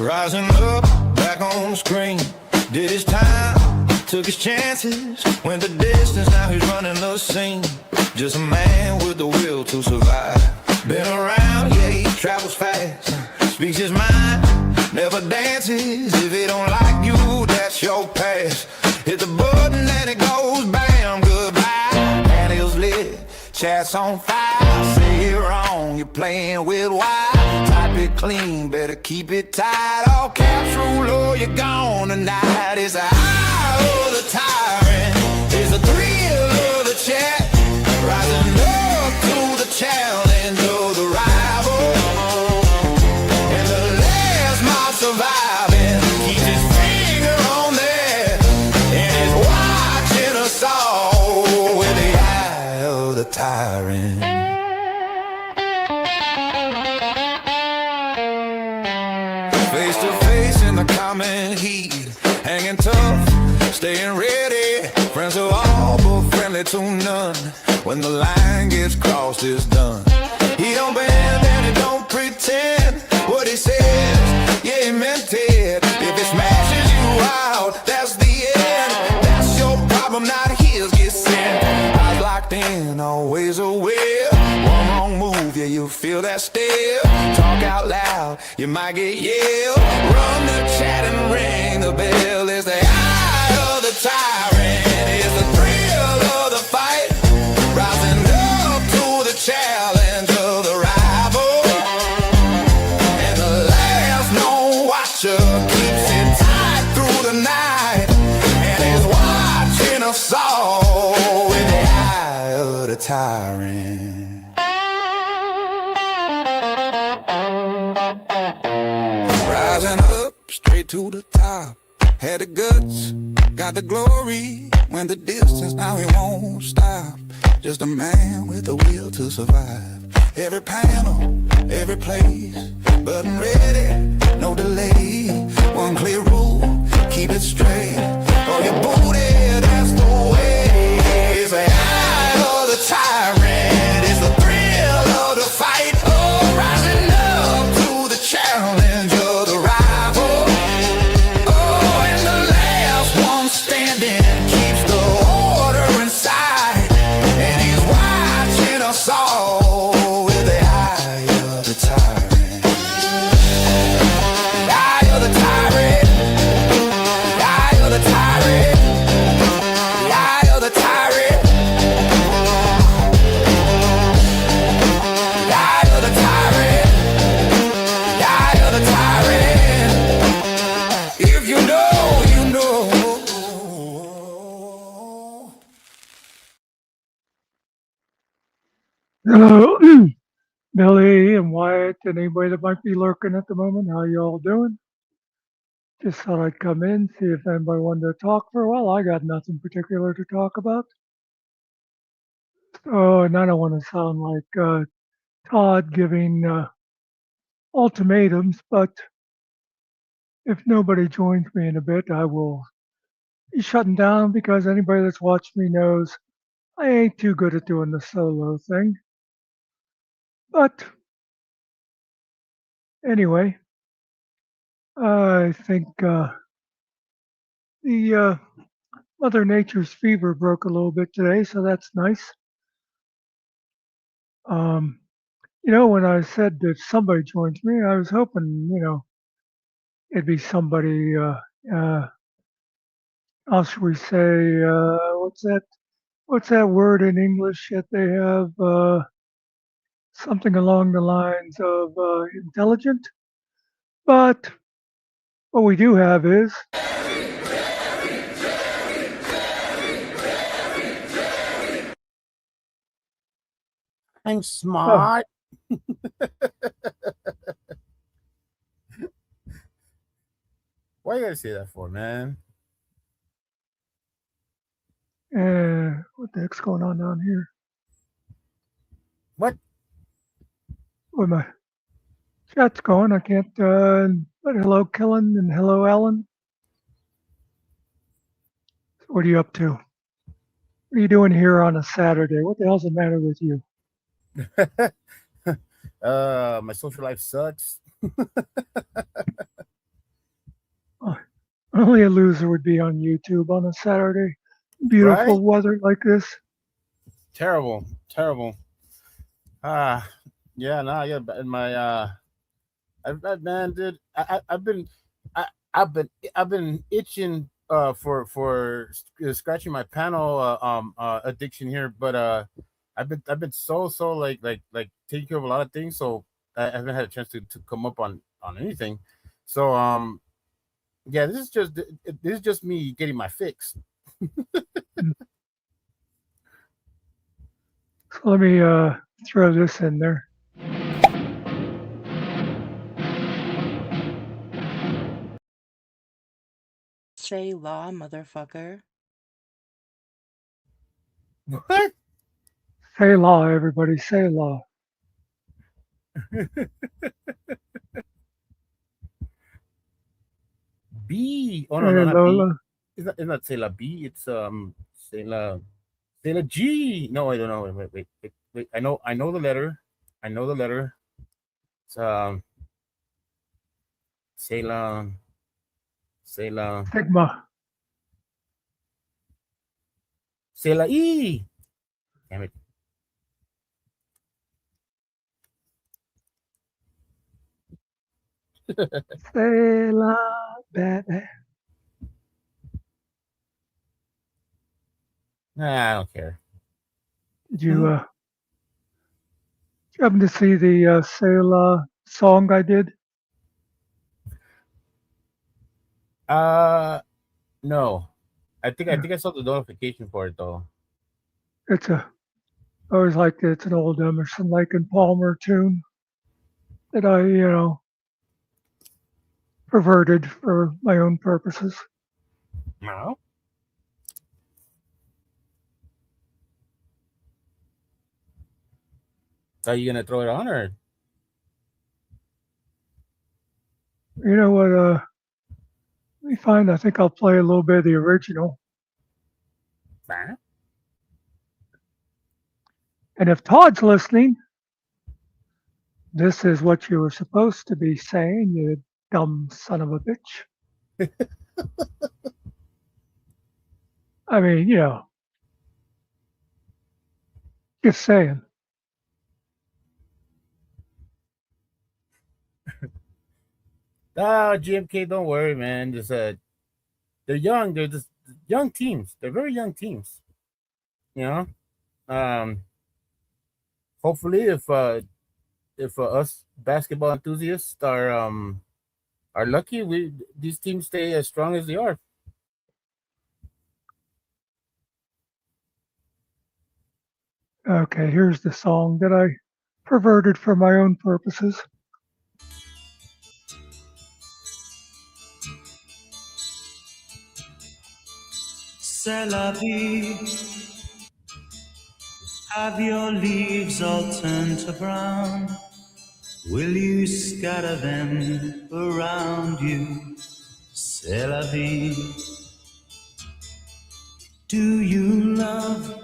Rising up, back on the screen. Did his time, took his chances. Went the distance, now he's running the scene. Just a man with the will to survive. Been around, yeah, he travels fast. Speaks his mind, never dances. If he don't like you, that's your past. Hit the button and it goes bam, goodbye. Panels lit, chats on fire. Say it wrong, you're playing with wire. Type it clean, better keep it tight. All caps rule, or you're gone tonight. It's the eye of the tyrant. It's the thrill of the chat. Rising up to the challenge of the rival. And the last man surviving keeps his finger on there. And is watching us all with the eye of the tyrant. Face to face in the common heat, hanging tough, staying ready. Friends are all but friendly to none. When the line gets crossed, it's done. He don't bend and he don't pretend. What he says, yeah, he meant it. If it smashes you out, that's the end. That's your problem, not his. Get sent. Eyes locked in, always aware. One wrong move, yeah, you feel that stare. Talk out loud, you might get yelled. Run the chat and ring the bell. It's the eye of the tyrant. It's the thrill of the fight. Rising up to the challenge of the rival. And the last known watcher keeps it tight through the night. And he's watching us all with the eye of the tyrant. Rising up straight to the top. Had the guts, got the glory. Went the distance, now he won't stop. Just a man with a will to survive. Every panel, every place, button ready, no delay. One clear rule, keep it straight. Or your booty, that's the way. It's the eye of the tyrant. It's the thrill of the fight. Oh, rising up to the challenge of the rival. Oh, and the last one standing keeps the order inside. And he's watching us all with the eye of the tyrant. The eye of the tyrant. The eye of the tyrant. The eye of the tyrant. The eye of the tyrant. The eye of the tyrant. If you know, you know. Hello, Billy and Wyatt and anybody that might be lurking at the moment. How you all doing? Just thought I'd come in, see if anybody wanted to talk for a while. I got nothing particular to talk about. Oh, and I don't want to sound like Todd giving ultimatums, but if nobody joins me in a bit, I will be shutting down because anybody that's watched me knows I ain't too good at doing the solo thing. But anyway, I think the Mother Nature's fever broke a little bit today, so that's nice. When I said if somebody joins me, I was hoping, it'd be somebody, how should we say, what's that word in English that they have? Something along the lines of intelligent. But what we do have is I'm smart. Why you gotta say that for, man? What the heck's going on down here? What? Where my chat's going, I can't. But hello, Kellen, and hello, Ellen. What are you up to? What are you doing here on a Saturday? What the hell's the matter with you? My social life sucks. Only a loser would be on YouTube on a Saturday. Beautiful Right? weather like this. Terrible, terrible. Ah, yeah, no, yeah, but my man, dude, I, I've been itching for scratching my panel addiction here, but I've been so like taking care of a lot of things, so I haven't had a chance to come up on anything. So yeah, this is just me getting my fix. So let me throw this in there. Say law, motherfucker. What? Say law, everybody, say law. B. Oh no, no, Hey not B. Lola. It's not Sailor B. It's Sailor G. No, I don't know. Wait. I know the letter. I know the letter. It's Sailor Sigma. Sailor E. Damn it. Say la, baby. Nah, I don't care. Did you happen to see the Say La song I did? No. I think I saw the notification for it though. It's a, I always liked it. It's an old Emerson, Lake and Palmer tune that I, perverted for my own purposes. No. Are you gonna throw it on or? You know what? Let me find. I think I'll play a little bit of the original. Nah. And if Todd's listening, this is what you were supposed to be saying, you dumb son of a bitch. I mean, just saying. GMK, don't worry, man. Just they're young. They're just young teams. They're very young teams. You know. Hopefully, if us basketball enthusiasts are lucky, these teams stay as strong as they are. Okay, here's the song that I perverted for my own purposes. C'est la vie. Have your leaves all turned to brown? Will you scatter them around you? C'est la vie. Do you love?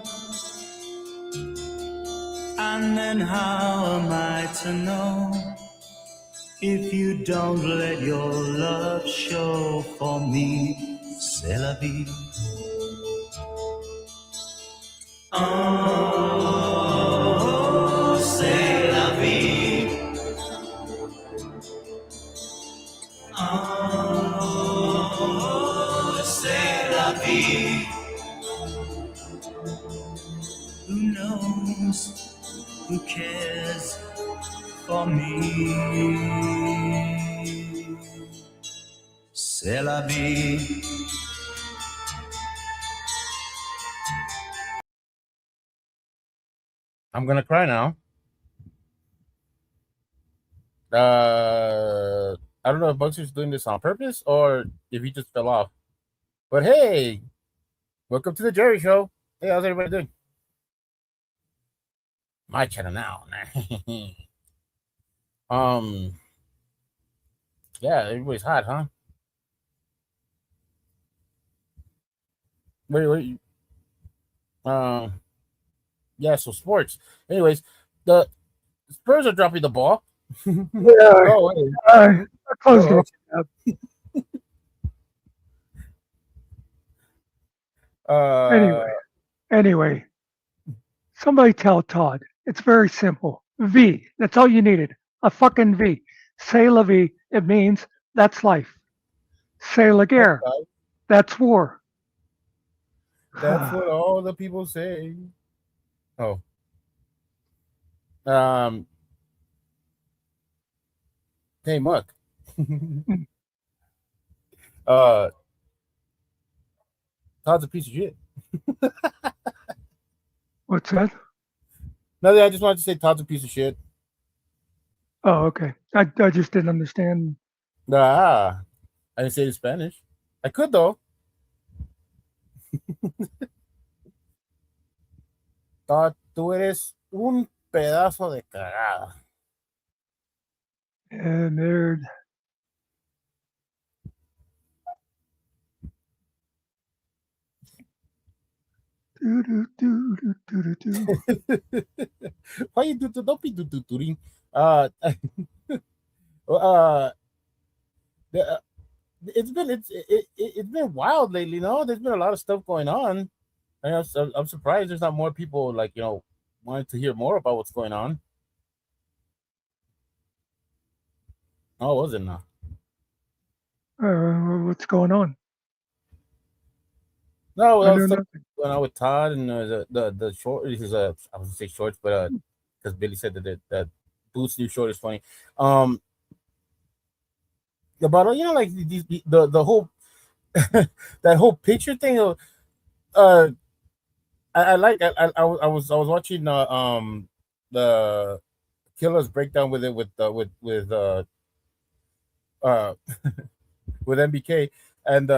And then how am I to know if you don't let your love show for me? C'est la vie. Oh, c'est la vie. Oh, c'est la vie. Who knows? Who cares for me? C'est la vie. I'm gonna cry now. I don't know if Buckster's doing this on purpose or if he just fell off. But hey, welcome to the Jerry Show. Hey, how's everybody doing? My channel now. Yeah, everybody's hot, huh? Wait. Yeah, so sports. Anyways, the Spurs are dropping the ball. Yeah, Oh, wait. I closed Oh, it up. Uh, Anyway, somebody tell Todd. It's very simple. V. That's all you needed. A fucking V. C'est la vie. It means that's life. C'est la guerre. That's war. that's what all the people say. Oh, um, hey Muck. uh, Todd's a piece of shit. What's that? Nothing. I just wanted to say Todd's a piece of shit. Oh, okay. I just didn't understand. Ah, I didn't say it in Spanish. I could though. Todd, tú eres un pedazo de cagada. Yeah, nerd. Do, do, do, do, do, do, do. Why you don't be do. Uh, uh, the, it's been wild lately. No, there's been a lot of stuff going on. I'm surprised there's not more people like wanting to hear more about what's going on. Oh, was it not? What's going on? No, I I know was stuff nothing. going on with Todd and the short. This is I was gonna say shorts, but because Billy said that Boots' new short is funny. About like the whole that whole picture thing of I like I was watching the Killer's breakdown with it uh with MBK and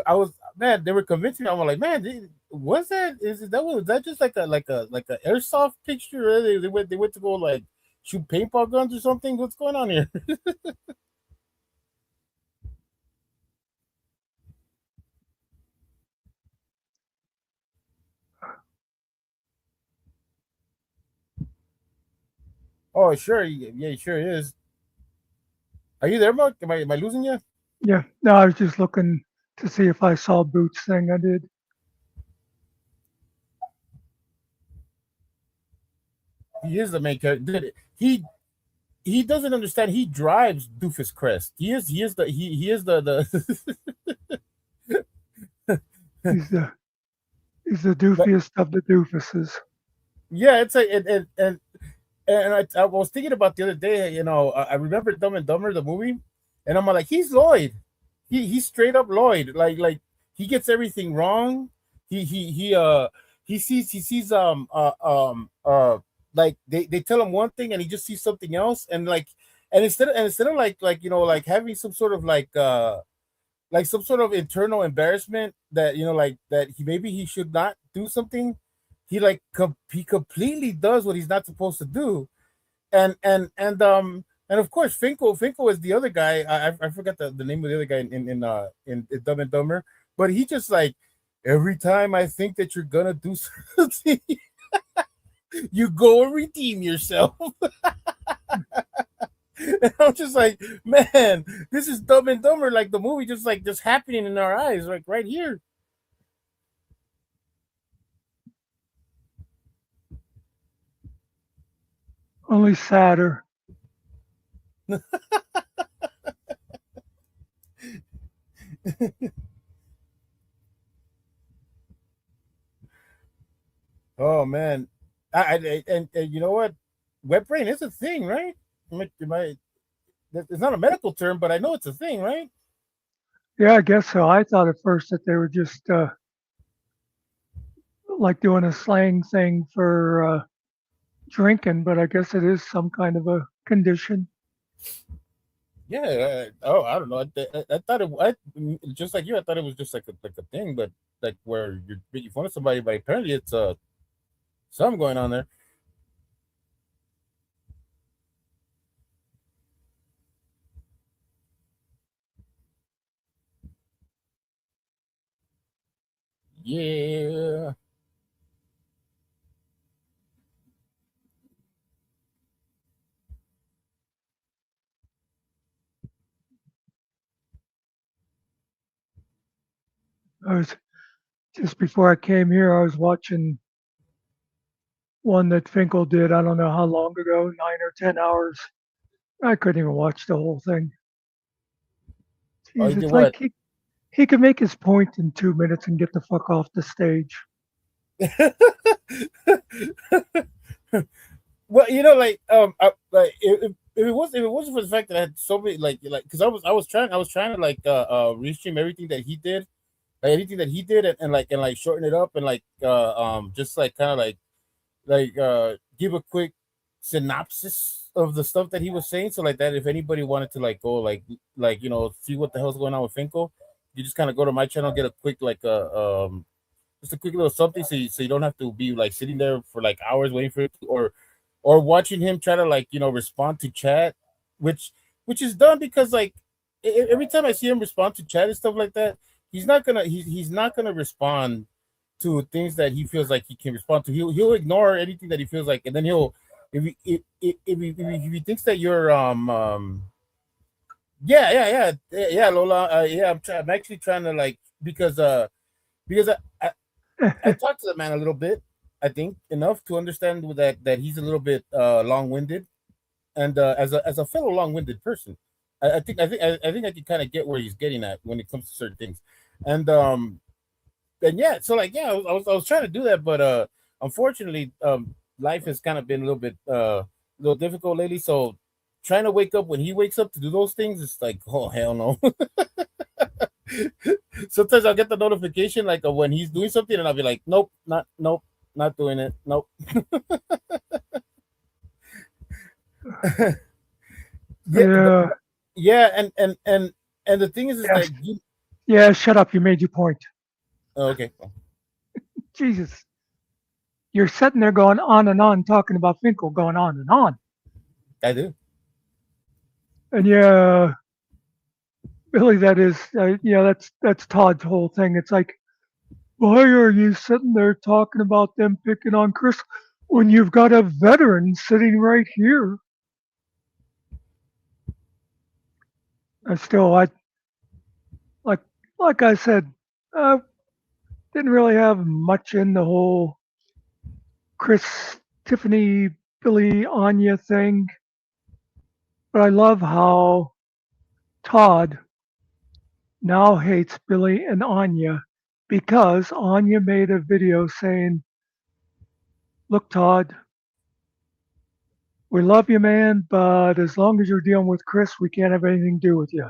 I was man they were convincing me. I'm like, man, was that just like a airsoft picture? Or they went to go like shoot paintball guns or something. What's going on here? Oh, sure, yeah, it sure is. Are you there, Mark? Am I losing you? Yeah, no, I was just looking to see if I saw Boots thing. I did. He is the main character. Dude, he doesn't understand. He drives Doofus Crest. He's the he's the But doofiest of the doofuses. yeah, it's like and I was thinking about the other day. I remember Dumb and Dumber the movie, and I'm like, he's Lloyd. He's straight up Lloyd. Like he gets everything wrong. He sees like they tell him one thing and he just sees something else and like and instead of like having some sort of like some sort of internal embarrassment that like that he should not do something. He completely does what he's not supposed to do. And of course Finkel is the other guy. I forgot the name of the other guy in Dumb and Dumber, but he just like every time I think that you're gonna do something, you go and redeem yourself. And I'm just like, man, this is Dumb and Dumber, like the movie just happening in our eyes, like right here. Only sadder. Oh man, and you know what? Wet brain is a thing, right? It's not a medical term, but I know it's a thing, right? Yeah, I guess so. I thought at first that they were just like doing a slang thing for drinking, but I guess it is some kind of a condition. Yeah. Oh, I don't know. I thought just like you. I thought it was just like a thing, but like where you're making fun of somebody, but apparently it's something going on there. Yeah. I was just before I came here. I was watching one that Finkel did. I don't know how long ago, 9 or 10 hours. I couldn't even watch the whole thing. Oh, Jeez, you did it's what? like he could make his point in 2 minutes and get the fuck off the stage. Well, like like if it wasn't for the fact that I had so many like because I was trying to like restream everything that he did, like anything that he did, and like shorten it up and like just like kind of like give a quick synopsis of the stuff that he was saying, so like that if anybody wanted to like go like see what the hell's going on with Finkel, you just kind of go to my channel, get a quick like just a quick little something, so you don't have to be like sitting there for like hours waiting for it or watching him try to like respond to chat, which is done because like every time I see him respond to chat and stuff like that, he's not gonna respond to things that he feels like he can respond to. He'll ignore anything that he feels like, and then he'll if he thinks that you're yeah Lola, yeah, I'm actually trying to like because I talked to the man a little bit, I think enough to understand that he's a little bit long-winded, and as a fellow long-winded person, I think I can kind of get where he's getting at when it comes to certain things, and yeah, so like yeah, I was trying to do that, but unfortunately, life has kind of been a little difficult lately. So trying to wake up when he wakes up to do those things, it's like, oh hell no. Sometimes I'll get the notification like of when he's doing something, and I'll be like, nope, not doing it, nope. Yeah, Yeah, and the thing is yeah, that yeah. Shut up. You made your point. oh, okay, Jesus, you're sitting there going on and on, talking about Finkel, going on and on. I do. And yeah, Billy, that is, that's Todd's whole thing. It's like, why are you sitting there talking about them picking on Chris when you've got a veteran sitting right here? And still, like like I said, uh, didn't really have much in the whole Chris, Tiffany, Billy, Anya thing. But I love how Todd now hates Billy and Anya because Anya made a video saying, look, Todd, we love you, man, but as long as you're dealing with Chris, we can't have anything to do with you.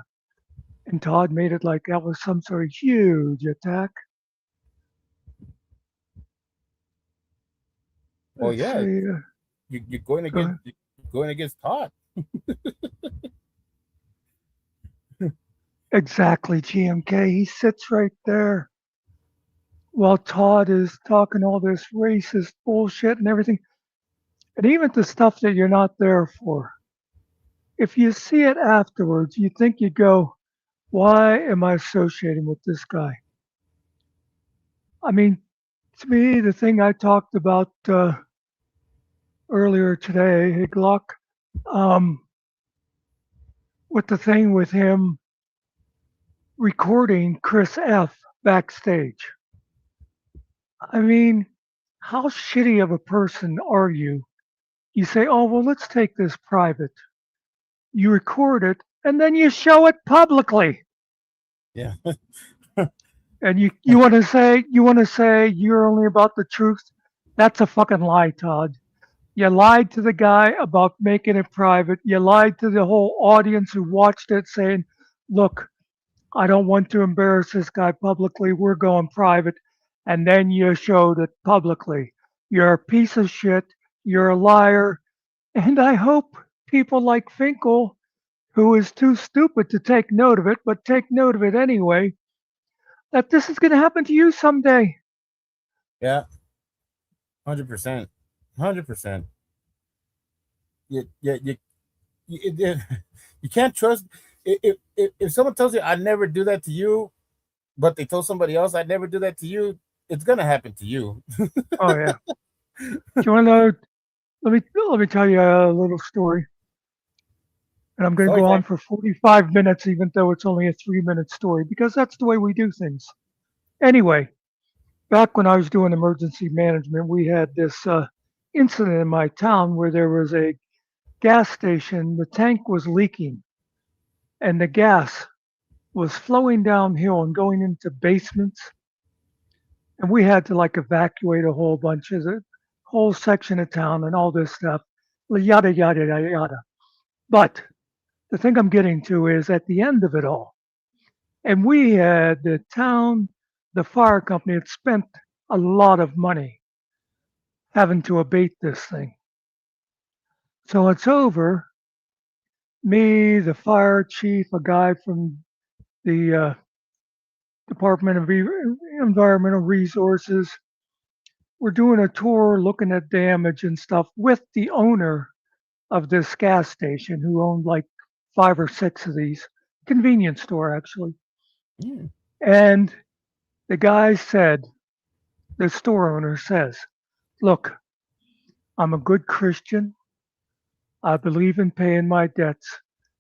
And Todd made it like that was some sort of huge attack. Well, Let's yeah, see. you're Go going against Todd. Exactly, GMK. He sits right there while Todd is talking all this racist bullshit and everything. And even the stuff that you're not there for. If you see it afterwards, you think you go, why am I associating with this guy? I mean, to me, the thing I talked about earlier today, hey Glock, um, with the thing with him recording Chris F backstage. I mean, how shitty of a person are you? You say, oh, well, let's take this private. You record it and then you show it publicly. Yeah. And you want to say you're only about the truth. That's a fucking lie, Todd. You lied to the guy about making it private. You lied to the whole audience who watched it saying, look, I don't want to embarrass this guy publicly. We're going private. And then you showed it publicly. You're a piece of shit. You're a liar. And I hope people like Finkel, who is too stupid to take note of it, but take note of it anyway, that this is going to happen to you someday. Yeah, 100%, 100%. You can't trust if someone tells you I'd never do that to you, but they told somebody else I'd never do that to you, it's gonna happen to you. Oh yeah. Do you want to know? Let me tell you a little story. And I'm going to Story go on time. for 45 minutes, even though it's only a 3-minute story, because that's the way we do things. Anyway, back when I was doing emergency management, we had this incident in my town where there was a gas station. The tank was leaking, and the gas was flowing downhill and going into basements. And we had to like evacuate a whole bunch of the whole section of town and all this stuff, yada, yada, yada, yada. But the thing I'm getting to is at the end of it all, and we had the town, the fire company had spent a lot of money having to abate this thing. So it's over. Me, the fire chief, a guy from the Department of Environmental Resources, we're doing a tour looking at damage and stuff with the owner of this gas station who owned like 5 or 6 of these, convenience store actually. Mm. And the guy said, the store owner says, look, I'm a good Christian. I believe in paying my debts,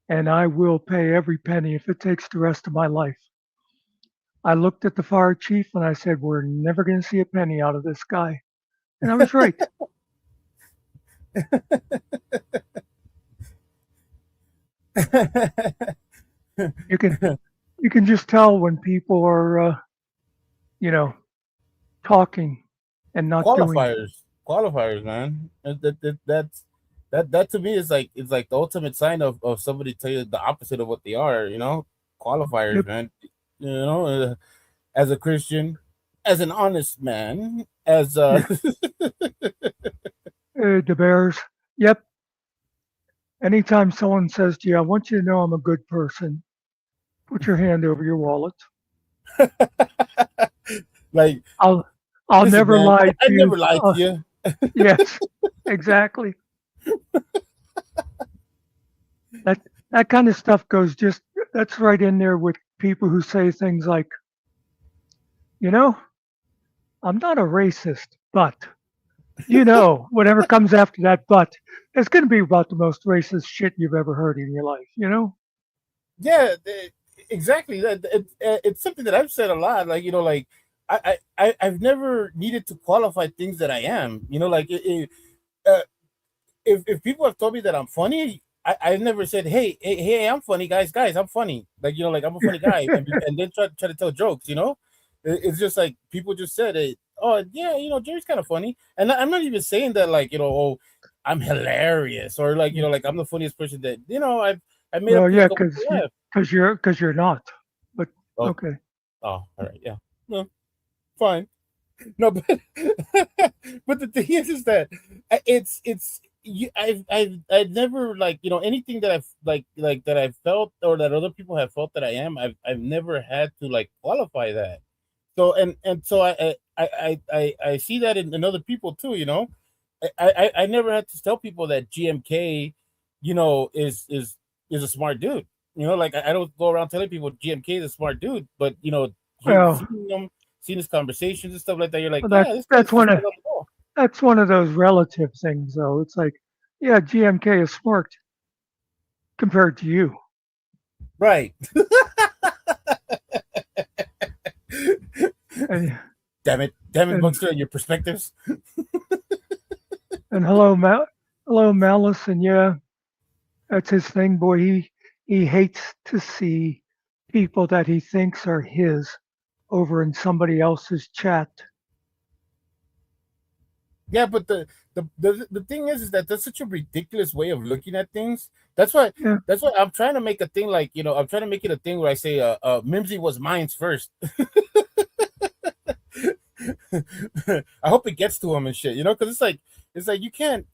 and I will pay every penny if it takes the rest of my life. I looked at the fire chief and I said, we're never going to see a penny out of this guy. And I was right. You can just tell when people are, talking and not doing. Qualifiers, man. That to me is like the ultimate sign of somebody tell you the opposite of what they are. Qualifiers, Yep. man. As a Christian, as an honest man, as The Bears. Yep. Anytime someone says to you, I want you to know I'm a good person, put your hand over your wallet. like I'll listen, never man, lie I to you. never lied to you. Yes, exactly. That kind of stuff goes that's right in there with people who say things like, I'm not a racist, but whatever comes after that but, it's going to be about the most racist shit you've ever heard in your life. Yeah, exactly. It's something that I've said a lot. Like I've never needed to qualify things that I am. Uh, if people have told me that I'm funny, I've never said, hey, I'm funny, guys, I'm funny. Like I'm a funny guy, and then try to tell jokes. It's just like people just said, hey, oh yeah, Jerry's kind of funny, and I'm not even saying that like oh, I'm hilarious or like I'm the funniest person that I made up Well, to yeah, make other people laugh. because you're not. But Oh, okay. oh, all right, yeah, no, fine. No, but but the thing is that it's you. I've never like anything that I've like that I've felt or that other people have felt that I am. I've never had to like qualify that. So and so I see that in other people too. I never had to tell people that GMK, is a smart dude. Like I don't go around telling people GMK is a smart dude, but Well, seeing them, seeing his conversations and stuff like that, you're like, well, yeah, this guy's just right on the ball. that's one of those relative things, though. It's like, yeah, GMK is smart compared to you. Right. And, Damn it, and, Muckster, and your perspectives. and hello, Malice, and yeah, that's his thing, boy. He hates to see people that he thinks are his over in somebody else's chat. Yeah, but the thing is that that's such a ridiculous way of looking at things. That's why Yeah. that's why I'm trying to make a thing like I'm trying to make it a thing where I say Mimsy was mine's first. I hope it gets to him and shit, because it's like you can't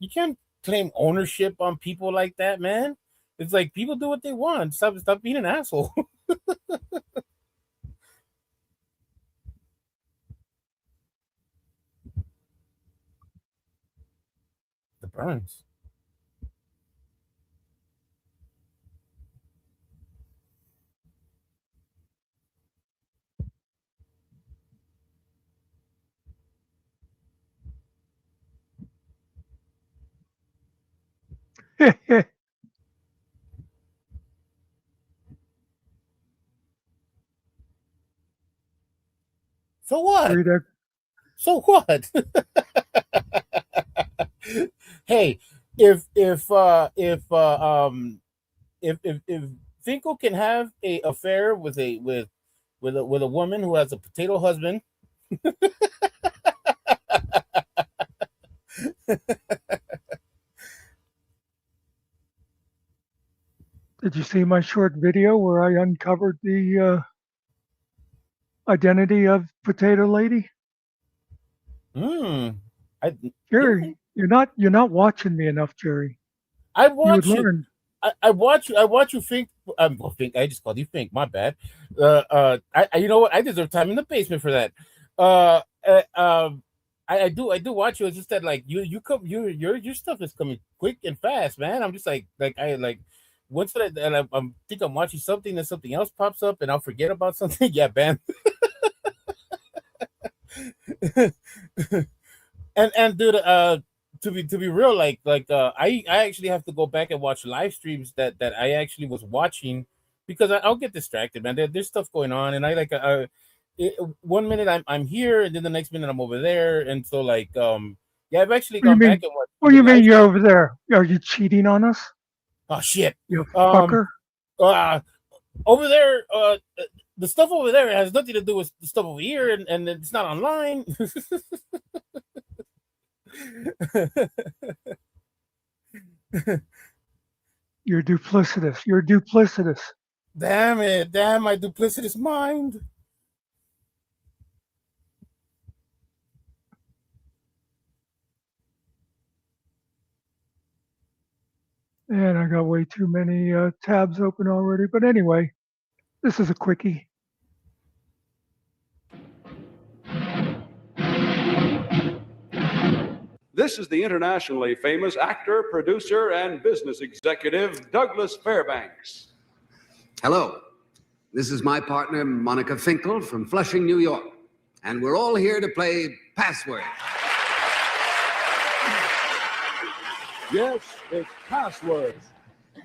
claim ownership on people like that, man. It's like people do what they want. Stop being an asshole. The burns. So what? Read it. So what? Hey, if Finkel can have a affair with a woman who has a potato husband, Did you see my short video where I uncovered the identity of Potato Lady? I Jerry, you're not watching me enough, Jerry. I You would watch you. learn. I watch you. I watch you think. Think. I just called you think. My bad. You know what? I deserve time in the basement for that. I do watch you. It's just that like you come your stuff is coming quick and fast, man. I'm just like once that I think I'm watching something, then something else pops up, and I'll forget about something. Yeah, man. and dude, to be real, I actually have to go back and watch live streams that I actually was watching because I'll get distracted, man. There's stuff going on, and one minute I'm here, and then the next minute I'm over there, and so yeah, I've actually What do you gone mean? back and watched. What do you mean you're over there? Are you cheating on us, Oh shit, you fucker? Over there, the stuff over there has nothing to do with the stuff over here, and it's not online. You're duplicitous. You're duplicitous. Damn it! Damn my duplicitous mind. And I got way too many tabs open already. But anyway, this is a quickie. This is the internationally famous actor, producer, and business executive, Douglas Fairbanks. Hello, this is my partner, Monica Finkel from Flushing, New York, and we're all here to play Password. Yes, it's Password.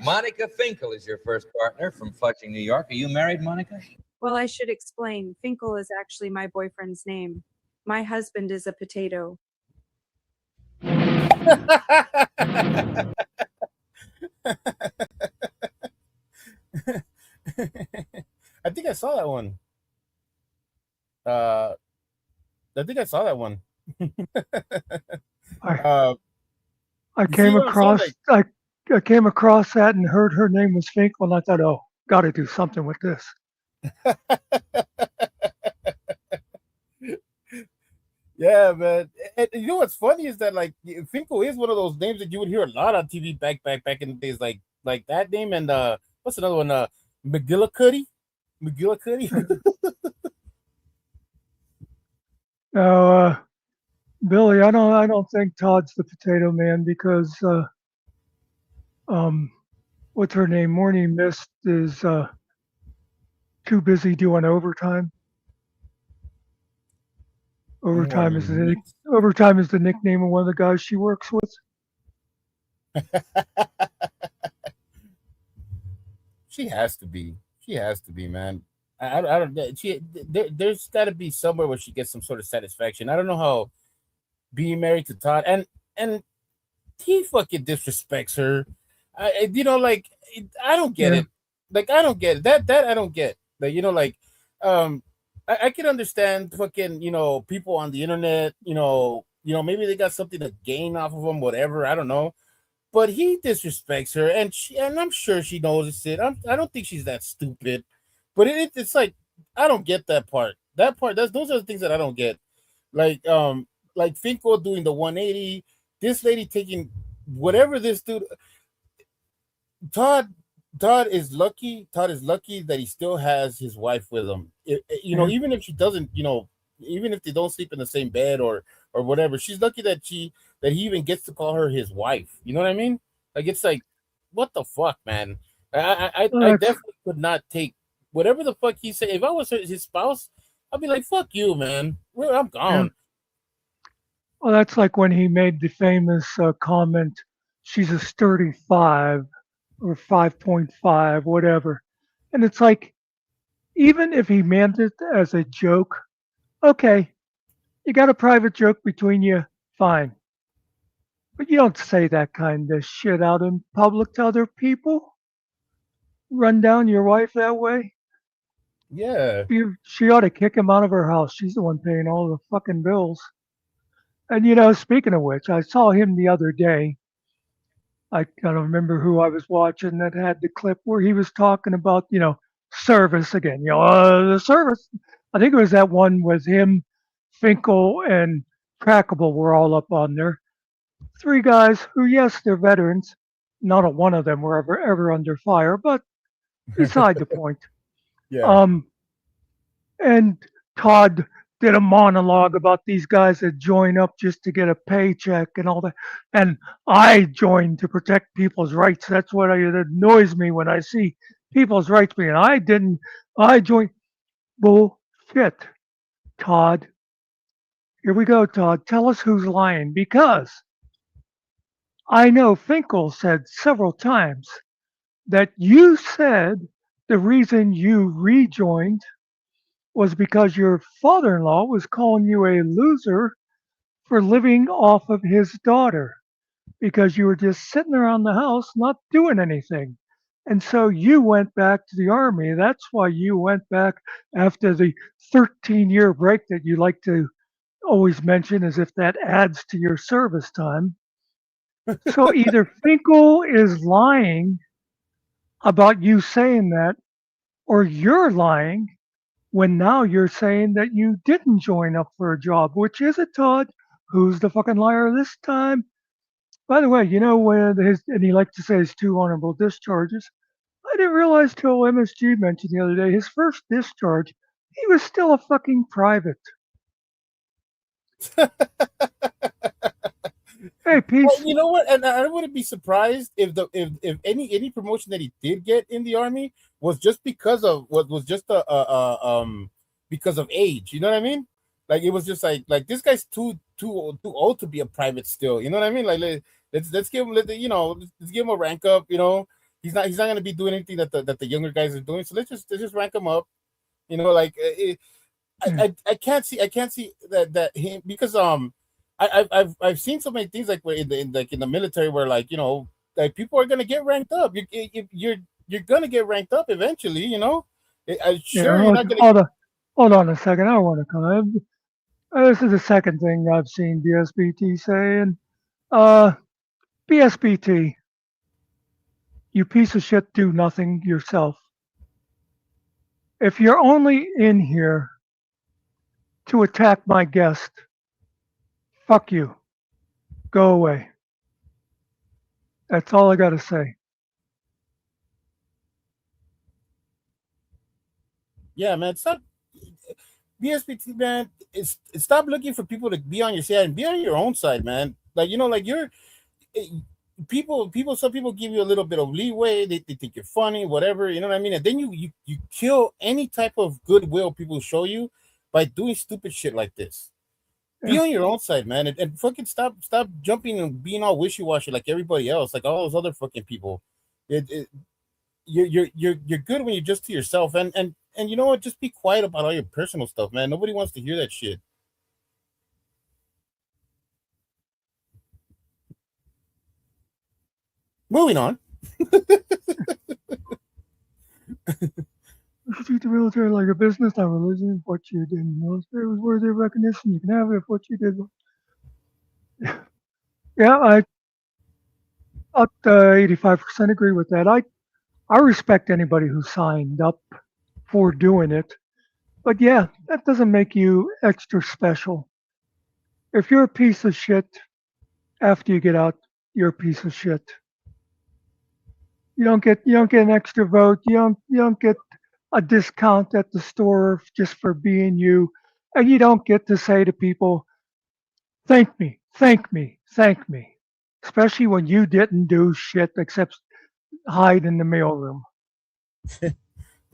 Monica Finkel is your first partner from Flushing, New York. Are you married, Monica? Well, I should explain. Finkel is actually my boyfriend's name. My husband is a potato. I think I saw that one. I think I saw that one. I came what I'm across saying? I came across that and heard her name was Finkel, and I thought, oh, got to do something with this. Yeah, man. And you know what's funny is that Finkel is one of those names that you would hear a lot on TV back in the days, like that name and what's another one? McGillicuddy. Now, Billy, I don't think Todd's the potato man because what's her name? Morning Mist is too busy doing overtime. Overtime is the nickname of one of the guys she works with. She has to be, man. I don't. There's got to be somewhere where she gets some sort of satisfaction. I don't know how being married to Todd and he fucking disrespects her. I don't get it. I don't get it. That I don't get. I can understand fucking, people on the internet, maybe they got something to gain off of them, whatever. I don't know. But he disrespects her, and I'm sure she noticed it. I don't think she's that stupid. But it's like, I don't get that part. Those are the things that I don't get. Like Finkel doing the 180, this lady taking whatever this dude. Todd is lucky. Todd is lucky that he still has his wife with him. Even if she doesn't, even if they don't sleep in the same bed or whatever, she's lucky that he even gets to call her his wife. You know what I mean? Like, it's like, what the fuck, man? I definitely could not take whatever the fuck he said. If I was his spouse, I'd be like, fuck you, man. I'm gone. Yeah. Well, that's like when he made the famous comment, she's a sturdy 5 or 5.5, whatever. And it's like, even if he meant it as a joke, Okay, you got a private joke between you, fine. But you don't say that kind of shit out in public to other people. Run down your wife that way. Yeah. She ought to kick him out of her house. She's the one paying all the fucking bills. And speaking of which, I saw him the other day. I don't remember who I was watching that had the clip where he was talking about, service again. The service. I think it was that one with him, Finkel, and Trackable were all up on there. Three guys who, yes, they're veterans. Not a one of them were ever under fire, but beside the point. Yeah. And Todd did a monologue about these guys that join up just to get a paycheck and all that. And I joined to protect people's rights. That's what it annoys me when I see people's rights being. I joined. Bullshit, Todd. Here we go, Todd. Tell us who's lying, because I know Finkel said several times that you said the reason you rejoined was because your father-in-law was calling you a loser for living off of his daughter, because you were just sitting around the house not doing anything. And so you went back to the army. That's why you went back after the 13-year break that you like to always mention, as if that adds to your service time. So either Finkel is lying about you saying that, or you're lying when now you're saying that you didn't join up for a job. Which is it, Todd? Who's the fucking liar this time? By the way, when and he liked to say his two honorable discharges. I didn't realize till MSG mentioned the other day his first discharge, he was still a fucking private. Hey, Pete. Well, you know what? And I wouldn't be surprised if if any promotion that he did get in the army was just because of what was just because of age. You know what I mean? Like it was just like this guy's too old to be a private still. You know what I mean? Like let's give him let's give him a rank up. He's not gonna be doing anything that the younger guys are doing. So let's just rank him up. I can't see that him, because I've seen so many things like in the military where like people are gonna get ranked up. You're gonna get ranked up eventually. Sure, you're not gonna. Hold on a second. I want to comment. This is the second thing I've seen BSBT saying. BSBT, you piece of shit, do nothing yourself. If you're only in here to attack my guest, fuck you. Go away. That's all I got to say. Yeah, man. Stop. BSBT, man. Stop looking for people to be on your side and be on your own side, man. Like you're people. Some people give you a little bit of leeway. They think you're funny, whatever. You know what I mean? And then you kill any type of goodwill people show you by doing stupid shit like this. Be on your own side, man, and fucking stop jumping and being all wishy-washy like everybody else, like all those other fucking people. You're good when you're just to yourself, and you know what? Just be quiet about all your personal stuff, man. Nobody wants to hear that shit. Moving on. Treat the military like a business, not religion. What you did in the military was worthy of recognition. You can have it if what you did. Yeah, I about 85% agree with that. I respect anybody who signed up for doing it, but yeah, that doesn't make you extra special. If you're a piece of shit after you get out, you're a piece of shit. You don't get an extra vote. You don't get a discount at the store just for being you. And you don't get to say to people, thank me, thank me, thank me. Especially when you didn't do shit except hide in the mailroom.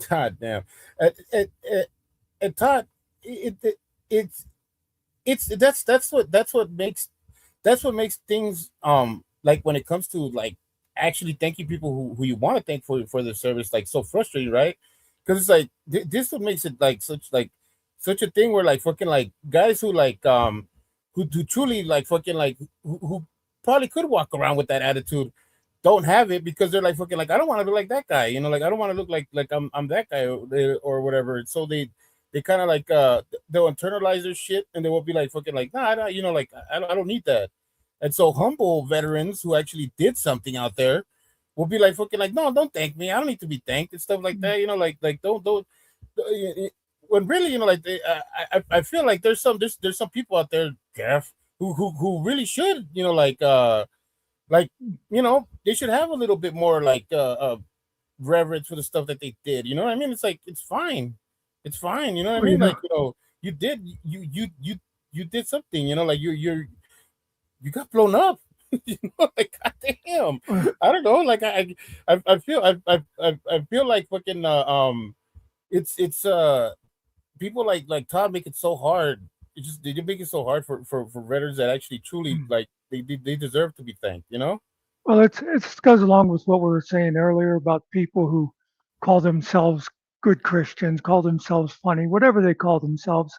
God damn. And Todd, that's what makes things like when it comes to like actually thanking people who you want to thank for their service, like so frustrating, right? Because it's like this what makes it like such a thing where like fucking like guys who like who truly like fucking like who probably could walk around with that attitude don't have it because they're like fucking like I don't want to look like that guy, you know, like I don't want to look like I'm that guy or whatever. So they kind of like they'll internalize their shit and they will be like fucking like nah, I don't, you know, like I don't need that. And so humble veterans who actually did something out there will be like fucking like no, don't thank me, I don't need to be thanked and stuff like that, you know, like don't when really, you know, like I feel like there's some people out there, Jeff, who really should, you know, like you know, they should have a little bit more like reverence for the stuff that they did. You know what I mean? It's like it's fine, You know what I Well, you mean? know, Like you know, you did something. You know, like you got blown up. You know, like goddamn, I don't know. Like I feel I feel like fucking it's people like Todd make it so hard. It just they make it so hard for veterans that actually truly like they deserve to be thanked. You know? well, it goes along with what we were saying earlier about people who call themselves good Christians, call themselves funny, whatever they call themselves.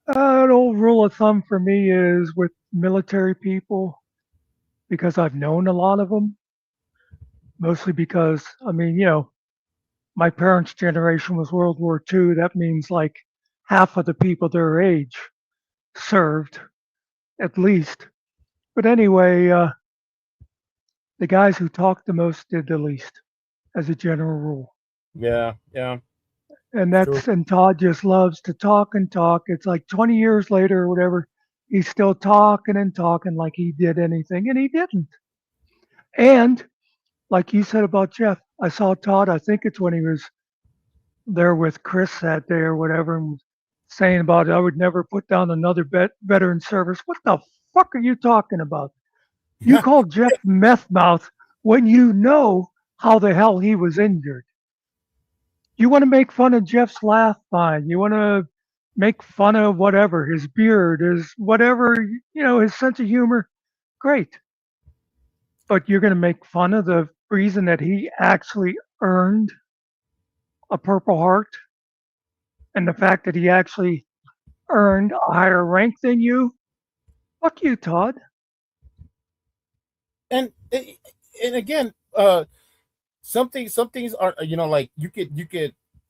An old rule of thumb for me is with military people, because I've known a lot of them, mostly because, I mean, you know, my parents' generation was World War II. That means like half of the people their age served, at least. But anyway, the guys who talked the most did the least, as a general rule. Yeah, yeah. And True. and Todd just loves to talk and talk. It's like 20 years later or whatever, he's still talking and talking like he did anything, and he didn't. And like you said about Jeff, I saw Todd, I think it's when he was there with Chris that day or whatever, and saying about I would never put down another veteran service. What the fuck are you talking about? You call Jeff meth mouth when you know how the hell he was injured. You want to make fun of Jeff's laugh, fine. You want to make fun of whatever, his beard, his whatever, you know, his sense of humor, great. But you're going to make fun of the reason that he actually earned a Purple Heart and the fact that he actually earned a higher rank than you. Fuck you, Todd. And again, some things are, you know, like you could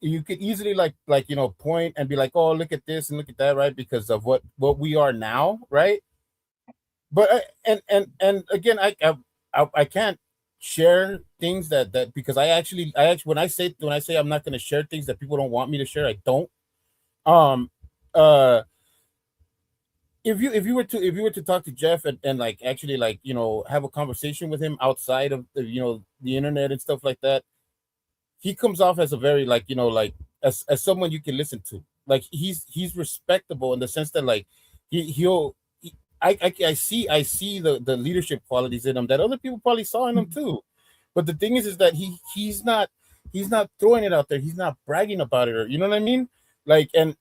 easily like you know point and be like, oh, look at this and look at that, right? Because of what we are now, right? But and again, I can't share things that because I actually when I say I'm not going to share things that people don't want me to share, I don't. Um, uh, if you were to talk to Jeff and like actually like you know have a conversation with him outside of you know the internet and stuff like that, he comes off as a very like you know like as someone you can listen to. Like he's respectable in the sense that like he'll I see the leadership qualities in him that other people probably saw in him too. But the thing is that he's not throwing it out there. He's not bragging about it, or you know what I mean? Like and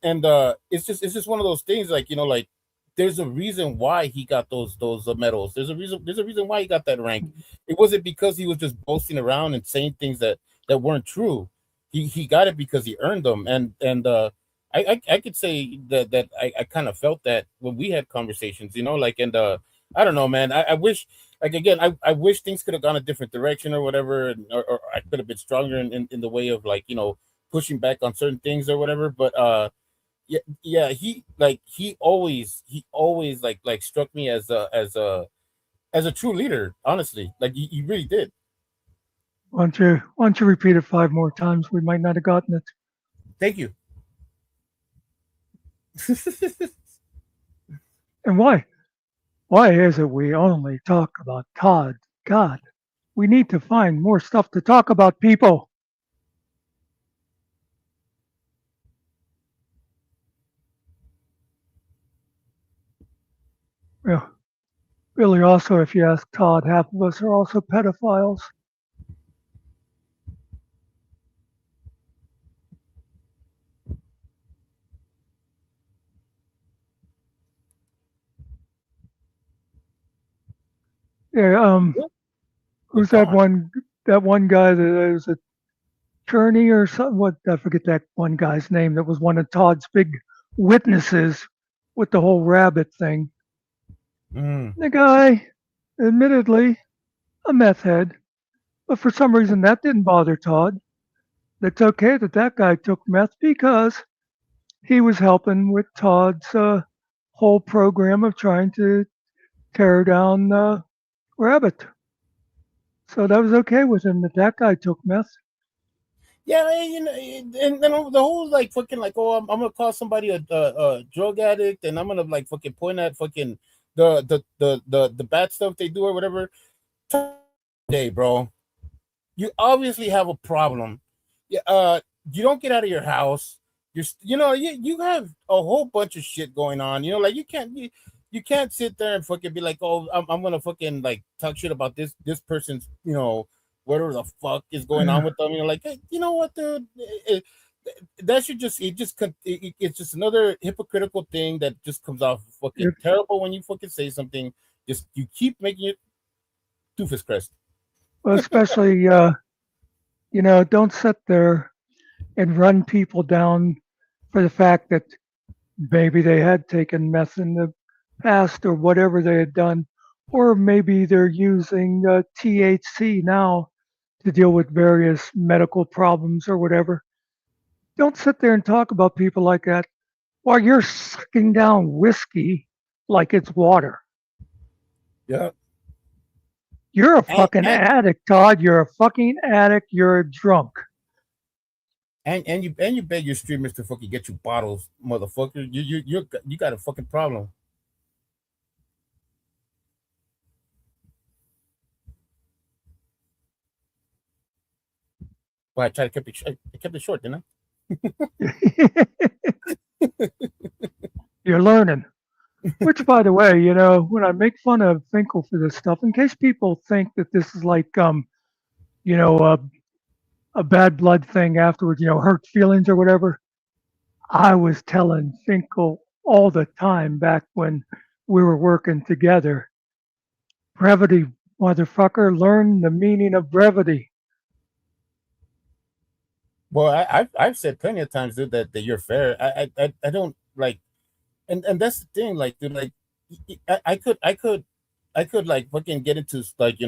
it's just one of those things like you know like there's a reason why he got those medals. There's a reason why he got that rank. It wasn't because he was just boasting around and saying things that weren't true. He got it because he earned them. And I could say that I kind of felt that when we had conversations, you know, like and I don't know, man. I wish like again I wish things could have gone a different direction or whatever, or I could have been stronger in the way of like you know pushing back on certain things or whatever. But yeah, he always like struck me as a true leader. Honestly, like he really did. Why don't you repeat it 5 more times? We might not have gotten it. Thank you. And why? Why is it we only talk about Todd? God, we need to find more stuff to talk about, people. Yeah. Really, also, if you ask Todd, half of us are also pedophiles. Yeah. They're Who's that gone. one? That one guy that was a Cherney or something. What I forget that one guy's name that was one of Todd's big witnesses with the whole rabbit thing. Mm. The guy, admittedly, a meth head, but for some reason that didn't bother Todd. It's okay that that guy took meth because he was helping with Todd's whole program of trying to tear down Rabbit. So that was okay with him that that guy took meth. Yeah, and then the whole like fucking like, oh, I'm gonna call somebody a drug addict, and I'm gonna like fucking point at fucking the bad stuff they do or whatever. Day, bro, you obviously have a problem. You don't get out of your house. You have a whole bunch of shit going on. Like you can't sit there and fucking be like, oh, I'm gonna fucking like talk shit about this person's, whatever the fuck is going on with them. Like, hey, you know what, dude? That should it's just another hypocritical thing that just comes off fucking terrible when you fucking say something. Just you keep making it doofus crest. Well, especially, don't sit there and run people down for the fact that maybe they had taken meth in the past or whatever they had done, or maybe they're using THC now to deal with various medical problems or whatever. Don't sit there and talk about people like that while you're sucking down whiskey like it's water. Yeah. You're a fucking addict, Todd. You're a fucking addict. You're a drunk. And you beg your streamers to fucking get you bottles, motherfucker. You got a fucking problem. Well, I tried to keep it short, didn't I? You're learning. Which, by the way, when I make fun of Finkel for this stuff, in case people think that this is like, a bad blood thing afterwards, hurt feelings or whatever, I was telling Finkel all the time back when we were working together, brevity, motherfucker, learn the meaning of brevity. Well, I've said plenty of times, dude, that you're fair. I don't like, and that's the thing, like, dude, like, I could like fucking get into like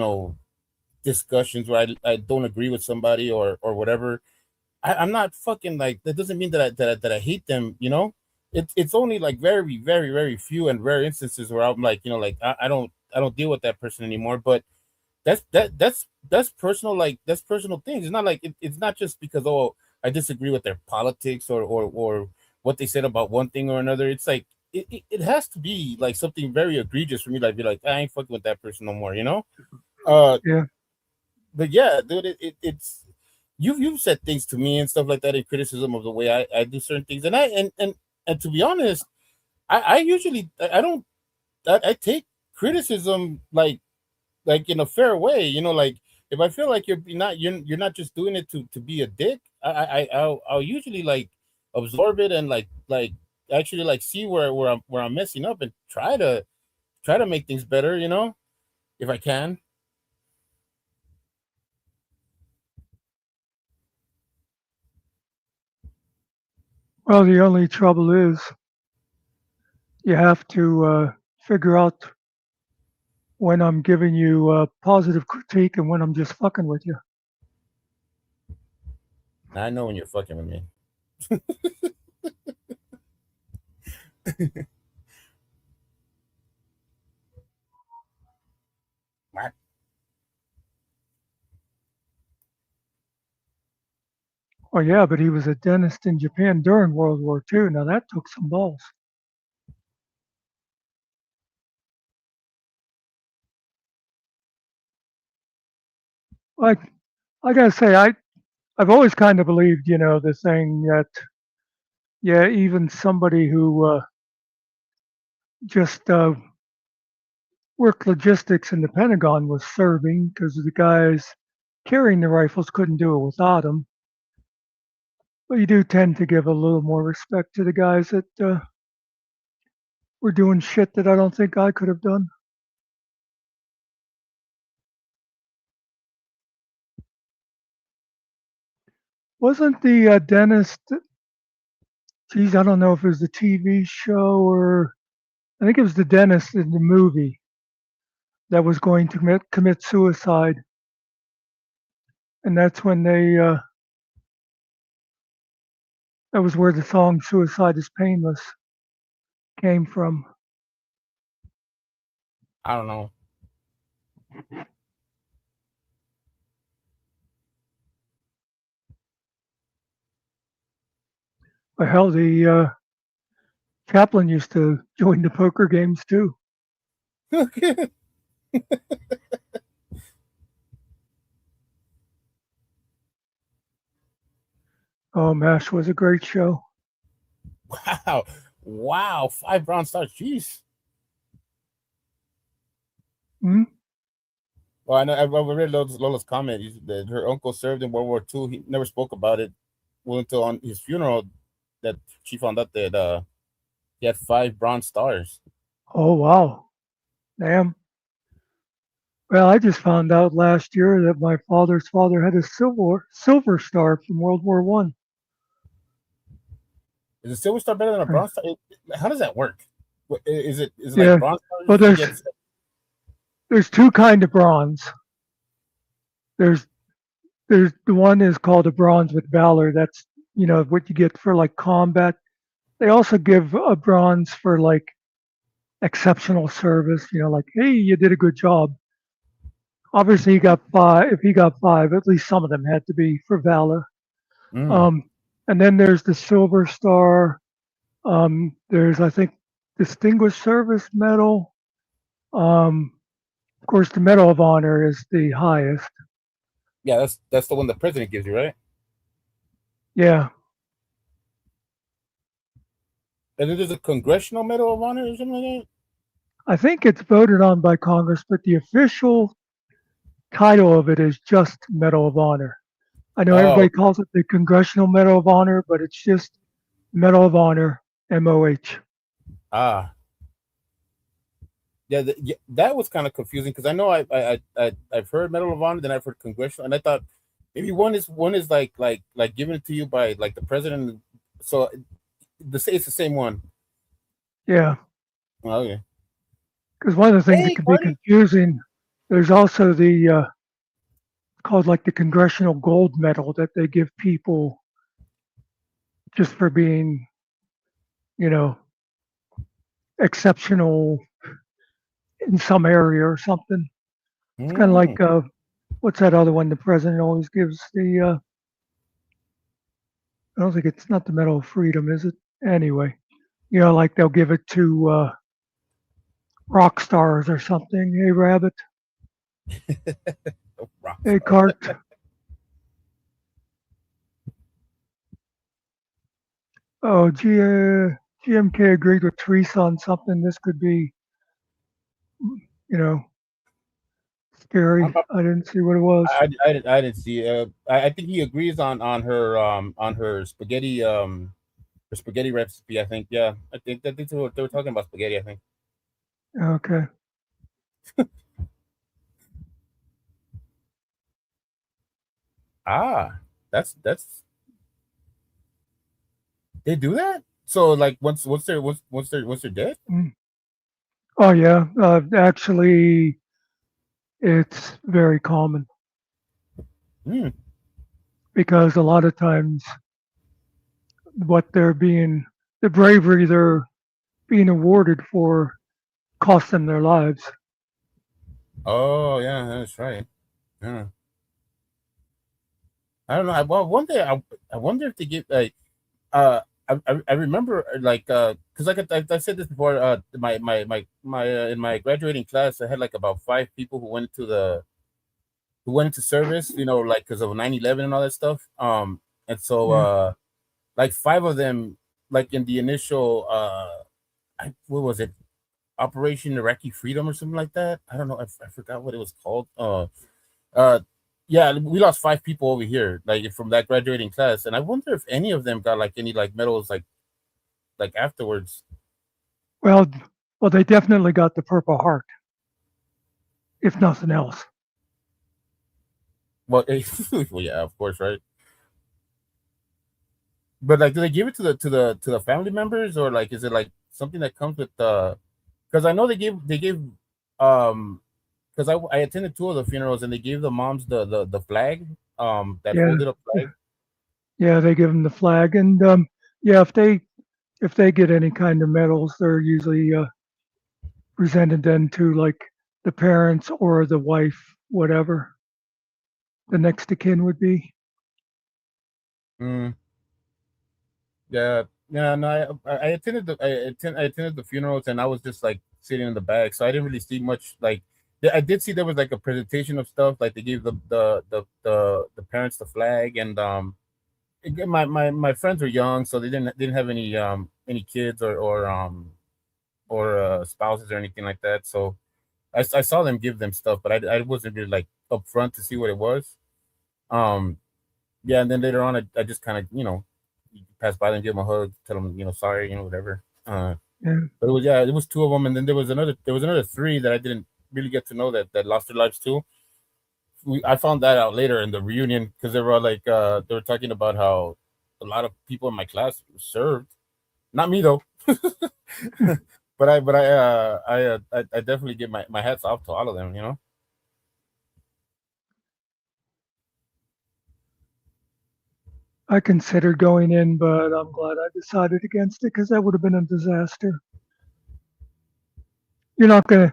discussions where I don't agree with somebody or whatever. I'm not fucking like that. Doesn't mean that I hate them. It's only like very very very few and rare instances where I'm like like I don't deal with that person anymore. But that's personal, like that's personal things. It's not like it's not just because I disagree with their politics or what they said about one thing or another. It's like it has to be like something very egregious for me to be like, I ain't fucking with that person no more. Yeah. But yeah, dude, it's you've said things to me and stuff like that in criticism of the way I do certain things, and to be honest, I usually I take criticism like in a fair way, like if I feel like you're not just doing it to be a dick, I'll usually like absorb it and like actually like see where I'm messing up and try to make things better, if I can. Well, the only trouble is you have to figure out when I'm giving you positive critique and when I'm just fucking with you. I know when you're fucking with me. What? Oh yeah, but he was a dentist in Japan during World War II. Now that took some balls. Like I gotta say, I've always kind of believed, the thing that even somebody who just worked logistics in the Pentagon was serving because the guys carrying the rifles couldn't do it without them. But you do tend to give a little more respect to the guys that were doing shit that I don't think I could have done. Wasn't the dentist? Geez, I don't know if it was the TV show or I think it was the dentist in the movie that was going to commit suicide, and that's when that was where the song "Suicide is Painless" came from. I don't know. But hell, the Chaplin used to join the poker games too. Oh, MASH was a great show. Wow, 5 Bronze Stars. Jeez. Hmm? Well, I know I read Lola's comment that her uncle served in World War II. He never spoke about it. Well, until on his funeral, that she found out that he had 5 Bronze Stars. Oh wow, damn. Well, I just found out last year that my father's father had a silver star from World War One. Is a Silver Star better than a Bronze Star? How does that work? Is it Yeah. like Bronze Star? Well, there's two kind of bronze. There's the one is called a bronze with valor. That's what you get for like combat. They also give a bronze for like exceptional service. Like, hey, you did a good job. Obviously, he got 5. If he got 5, at least some of them had to be for valor. And then there's the Silver Star. There's, I think, Distinguished Service Medal. Of course, the Medal of Honor is the highest. Yeah, that's the one the president gives you, right? Yeah. And then there's a Congressional Medal of Honor or something like that? I think it's voted on by Congress, but the official title of it is just Medal of Honor. I know everybody calls it the Congressional Medal of Honor, but it's just Medal of Honor, MOH. Ah. Yeah, that was kind of confusing because I know I've heard Medal of Honor, then I've heard Congressional, and I thought maybe one is like given to you by like the president. So it's the same one. Yeah. Oh, okay. Because one of the things that can be confusing, there's also the called like the Congressional Gold Medal that they give people just for being, exceptional in some area or something. It's kind of like what's that other one the president always gives? I don't think it's not the Medal of Freedom, is it? Anyway, like they'll give it to rock stars or something. Hey, Rabbit. Hey, Cart. Oh, GMK agreed with Teresa on something. This could be, scary. I didn't see what it was. I didn't see. I think he agrees on her spaghetti recipe. I think. Yeah, I think they were talking about spaghetti. I think. Okay. That's they do that. So like once they're dead. Oh yeah, actually, it's very common because a lot of times, the bravery they're being awarded for, cost them their lives. Oh yeah, that's right. Yeah. I don't know. Well, one day I wonder if they get like I remember like because like I said this before, my in my graduating class I had like about 5 people who went into service, like because of 9/11 and all that stuff. And so like 5 of them, like in the initial what was it, Operation Iraqi Freedom or something like that. I don't know. I forgot what it was called. Yeah, we lost 5 people over here, like from that graduating class, and I wonder if any of them got like any like medals like afterwards. Well, they definitely got the Purple Heart, if nothing else. Well, well, yeah, of course, right. But like, do they give it to the family members, or like, is it like something that comes with the? Because I know they gave because I attended two of the funerals and they gave the moms the flag, that Yeah, folded up flag. yeah, they give them the flag, and yeah, if they get any kind of medals, they're usually presented then to like the parents or the wife, whatever the next of kin would be. Mm, yeah, yeah. No, I attended the funerals and I was just like sitting in the back, so I didn't really see much. Like, I did see there was like a presentation of stuff, like they gave the parents the flag, and again, my friends were young, so they didn't have any kids or spouses or anything like that. So I saw them give them stuff, but I wasn't really like up front to see what it was. Um, yeah, and then later on, I just kind of pass by them, give them a hug, tell them sorry, whatever. Yeah, But it was, yeah, it was two of them, and then there was another three that I didn't really get to know that lost their lives too. I found that out later in the reunion because they were like they were talking about how a lot of people in my class served. Not me though, but I definitely give my hats off to all of them. I considered going in, but I'm glad I decided against it because that would have been a disaster. You're not gonna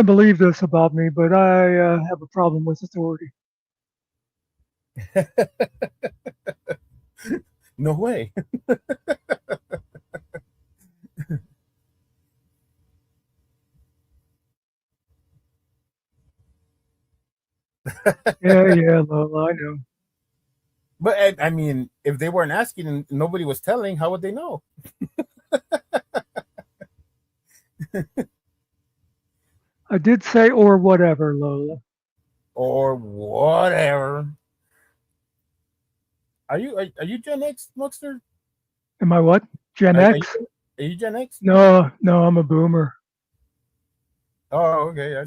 believe this about me, but I have a problem with authority. No way. Yeah, Lola, I know. But I mean, if they weren't asking and nobody was telling, how would they know? I did say or whatever, Lola. Or whatever. Are you Gen X, Muckster? Am I what? Gen Are X? you Gen X? No, I'm a boomer. Oh, okay.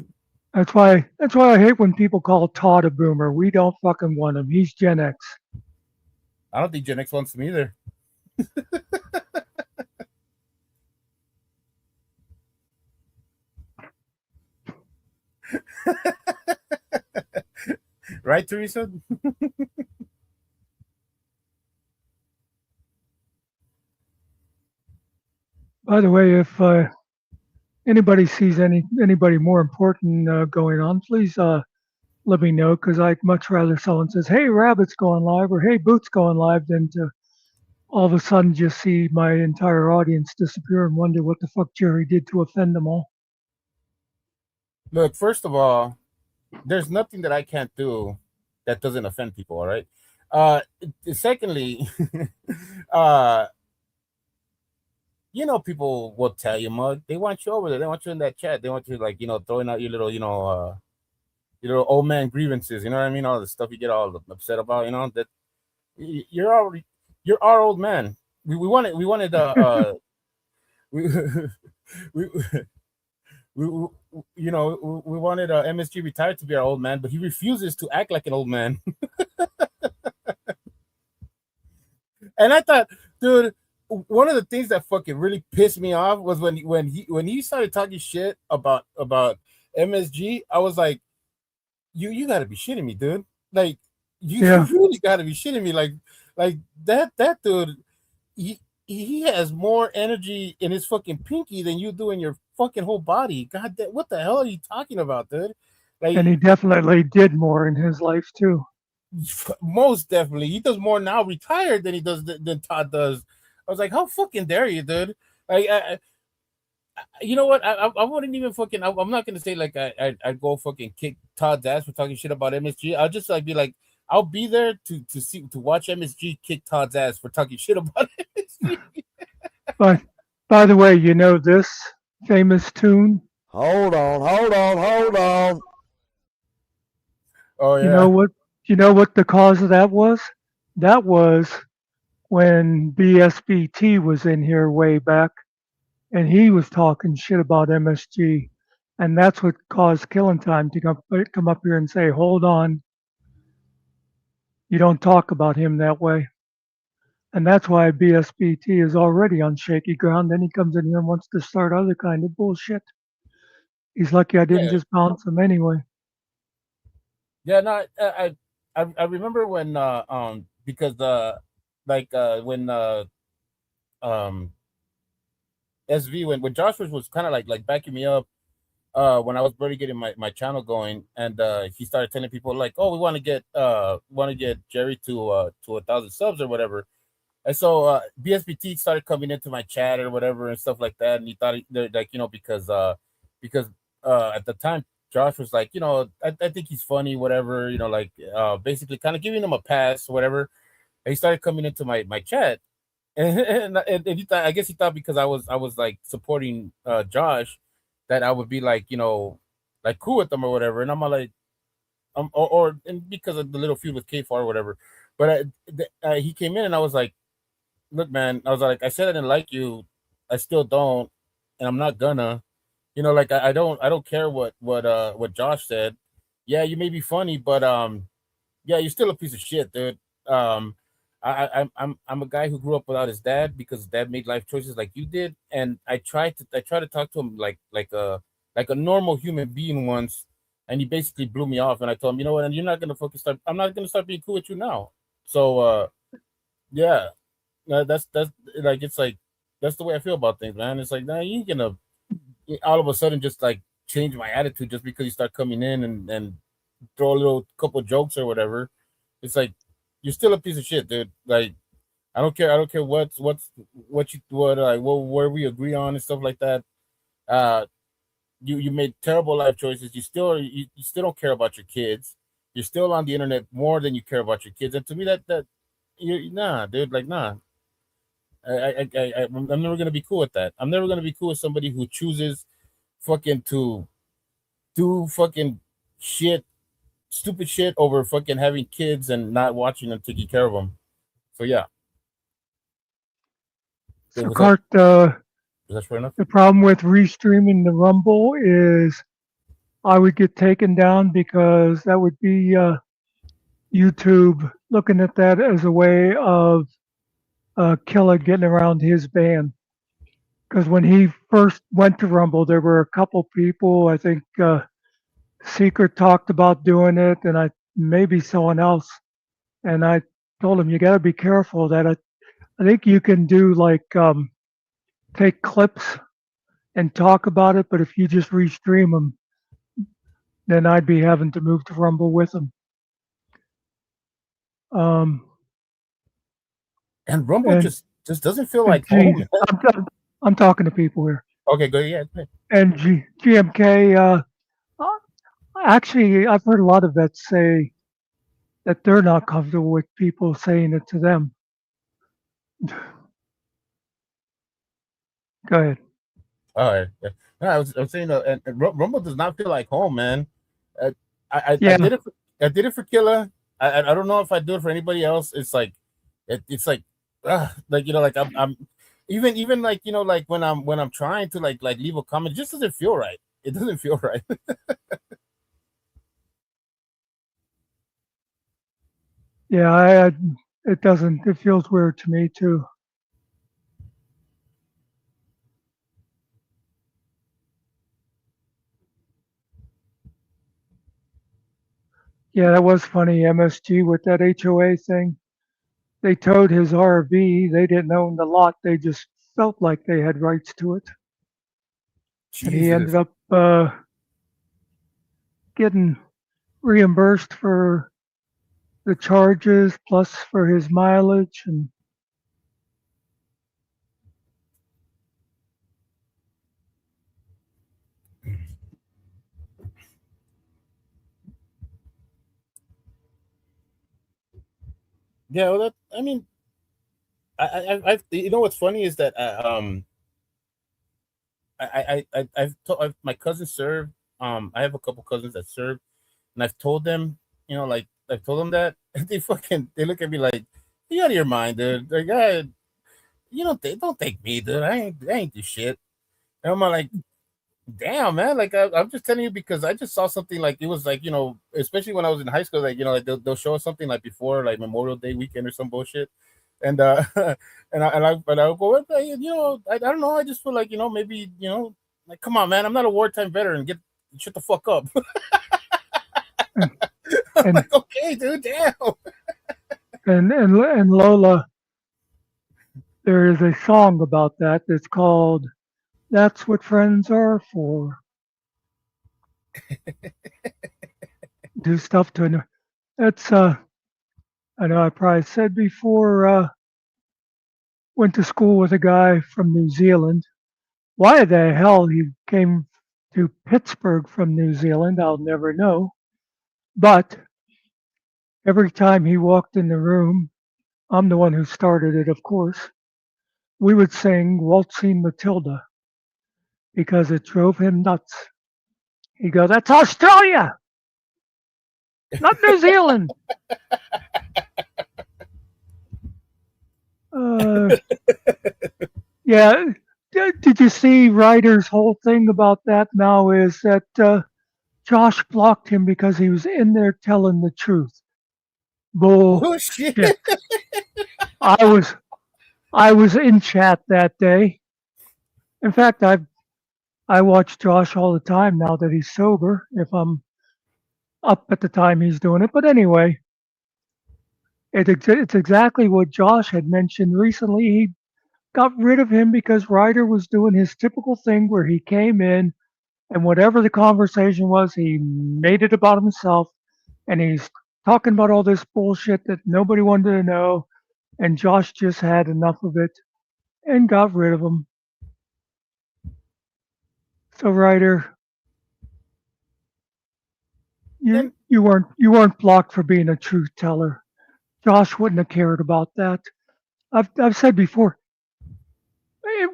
That's why I hate when people call Todd a boomer. We don't fucking want him. He's Gen X. I don't think Gen X wants them either. Right, Teresa? By the way, if anybody sees anybody more important going on, please let me know because I'd much rather someone says, "Hey, Rabbit's going live" or "Hey, Boot's going live" than to all of a sudden just see my entire audience disappear and wonder what the fuck Jerry did to offend them all. Look, first of all, there's nothing that I can't do that doesn't offend people, all right? Secondly, uh, people will tell you, Mug, they want you over there. They want you in that chat. They want you, like, throwing out your little old man grievances. You know what I mean? All the stuff you get all upset about. That you're our old man. We wanted we we we wanted MSG retired to be our old man, but he refuses to act like an old man. And I thought, dude, one of the things that fucking really pissed me off was when he started talking shit about MSG. I was like, you got to be shitting me, dude. Like, you Yeah. really got to be shitting me. Like that dude. He has more energy in his fucking pinky than you do in your fucking whole body. God, what the hell are you talking about, dude? Like, And he definitely did more in his life too. most definitely, he does more now retired than he does than Todd does. I was like, how fucking dare you, dude? Like, you know what? I wouldn't even fucking. I'm not gonna say like I'd go fucking kick Todd's ass for talking shit about MSG. I'll just like be like, I'll be there to watch MSG kick Todd's ass for talking shit about MSG. But by the way, you know this famous tune? Hold on. Oh yeah. You know what the cause of that was? That was when BSBT was in here way back and he was talking shit about MSG. And that's what caused Killing Time to come up here and say, hold on, you don't talk about him that way. And that's why BSBT is already on shaky ground. Then he comes in here and wants to start other kind of bullshit. He's lucky I didn't Yeah, just bounce him anyway. yeah. No, I remember when because when um SV when Josh was kind of like backing me up when I was barely getting my channel going, and he started telling people like, oh, we want to get Jerry to 1,000 subs or whatever. And so BSBT started coming into my chat or whatever and stuff like that, and he thought like because at the time Josh was like, I think he's funny, whatever, like basically kind of giving him a pass, whatever. And he started coming into my chat, and he thought, I guess he thought because I was like supporting Josh that I would be like like cool with them or whatever, and I'm like or and because of the little feud with K4 or whatever, but he came in and I was like, look, man, I was like, I said I didn't like you, I still don't, and I'm not gonna, like I don't care what Josh said. Yeah, you may be funny, but yeah, you're still a piece of shit, dude. I'm a guy who grew up without his dad because his dad made life choices like you did, and I tried to talk to him like a normal human being once, and he basically blew me off, and I told him, you know what, and you're not gonna fucking start. I'm not gonna start being cool with you now. So yeah, that's like it's like that's the way I feel about things, man. It's like, nah, you ain't gonna all of a sudden just like change my attitude just because you start coming in and throw a little couple jokes or whatever. It's like you're still a piece of shit, dude. Like I don't care what where we agree on and stuff like that. You made terrible life choices. You still don't care about your kids. You're still on the internet more than you care about your kids. And to me, that you nah, dude, like nah. I'm never gonna be cool with that. I'm never gonna be cool with somebody who chooses fucking to do fucking shit, stupid shit over fucking having kids and not watching them, taking care of them. So yeah. So, Was Cart, that fair enough? the problem with restreaming the Rumble is I would get taken down because that would be YouTube looking at that as a way of Killer getting around his ban. Because when he first went to Rumble, there were a couple people, I think Secret talked about doing it, and maybe someone else. And I told him, you got to be careful that I think you can do like take clips and talk about it, but if you just restream them, then I'd be having to move to Rumble with them. And Rumble just doesn't feel like G, home. I'm talking to people here. Okay, good. Yeah. And GMK, actually, I've heard a lot of vets say that they're not comfortable with people saying it to them. Go ahead. All right. Yeah. No, I was saying, and Rumble does not feel like home, man. I Yeah. I did it for Killa. I don't know if I do it for anybody else. It's like, it's like, like like I'm even like like when I'm trying to like leave a comment, it just doesn't feel right. It doesn't feel right. Yeah, it doesn't. It feels weird to me too. Yeah, that was funny. MSG with that HOA thing. They towed his RV. They didn't own the lot. They just felt like they had rights to it. And he ended up getting reimbursed for the charges plus for his mileage and Yeah, well, I mean, you know what's funny is that I've my cousins serve. I have a couple cousins that serve, and I've told them, like I've told them that they look at me like, you out of your mind, dude. Like, don't take me, dude. I ain't do shit. And I'm like, damn, man. Like I'm just telling you because I just saw something like it was like especially when I was in high school, like like they'll show us something like before like Memorial Day weekend or some bullshit, and and I go, well, you know, I don't know. I just feel like, you know, maybe, you know, like, come on, man, I'm not a wartime veteran. Shut the fuck up. I'm And like, okay, dude, damn. and Lola, there is a song about that that's called "That's What Friends Are For." Do stuff to an. That's I know I probably said before. Went to school with a guy from New Zealand. Why the hell he came to Pittsburgh from New Zealand, I'll never know. But every time he walked in the room, I'm the one who started it, of course, we would sing Waltzing Matilda because it drove him nuts. He'd go, "That's Australia, not New Zealand." Uh, yeah. Did you see Ryder's whole thing about that now is that Josh blocked him because he was in there telling the truth. Oh shit. Bullshit. I was in chat that day. In fact, I watch Josh all the time now that he's sober, if I'm up at the time he's doing it. But anyway, it's exactly what Josh had mentioned recently. He got rid of him because Ryder was doing his typical thing where he came in and whatever the conversation was, he made it about himself and he's talking about all this bullshit that nobody wanted to know. And Josh just had enough of it and got rid of him. So Ryder, you weren't blocked for being a truth teller. Josh wouldn't have cared about that. I've said before,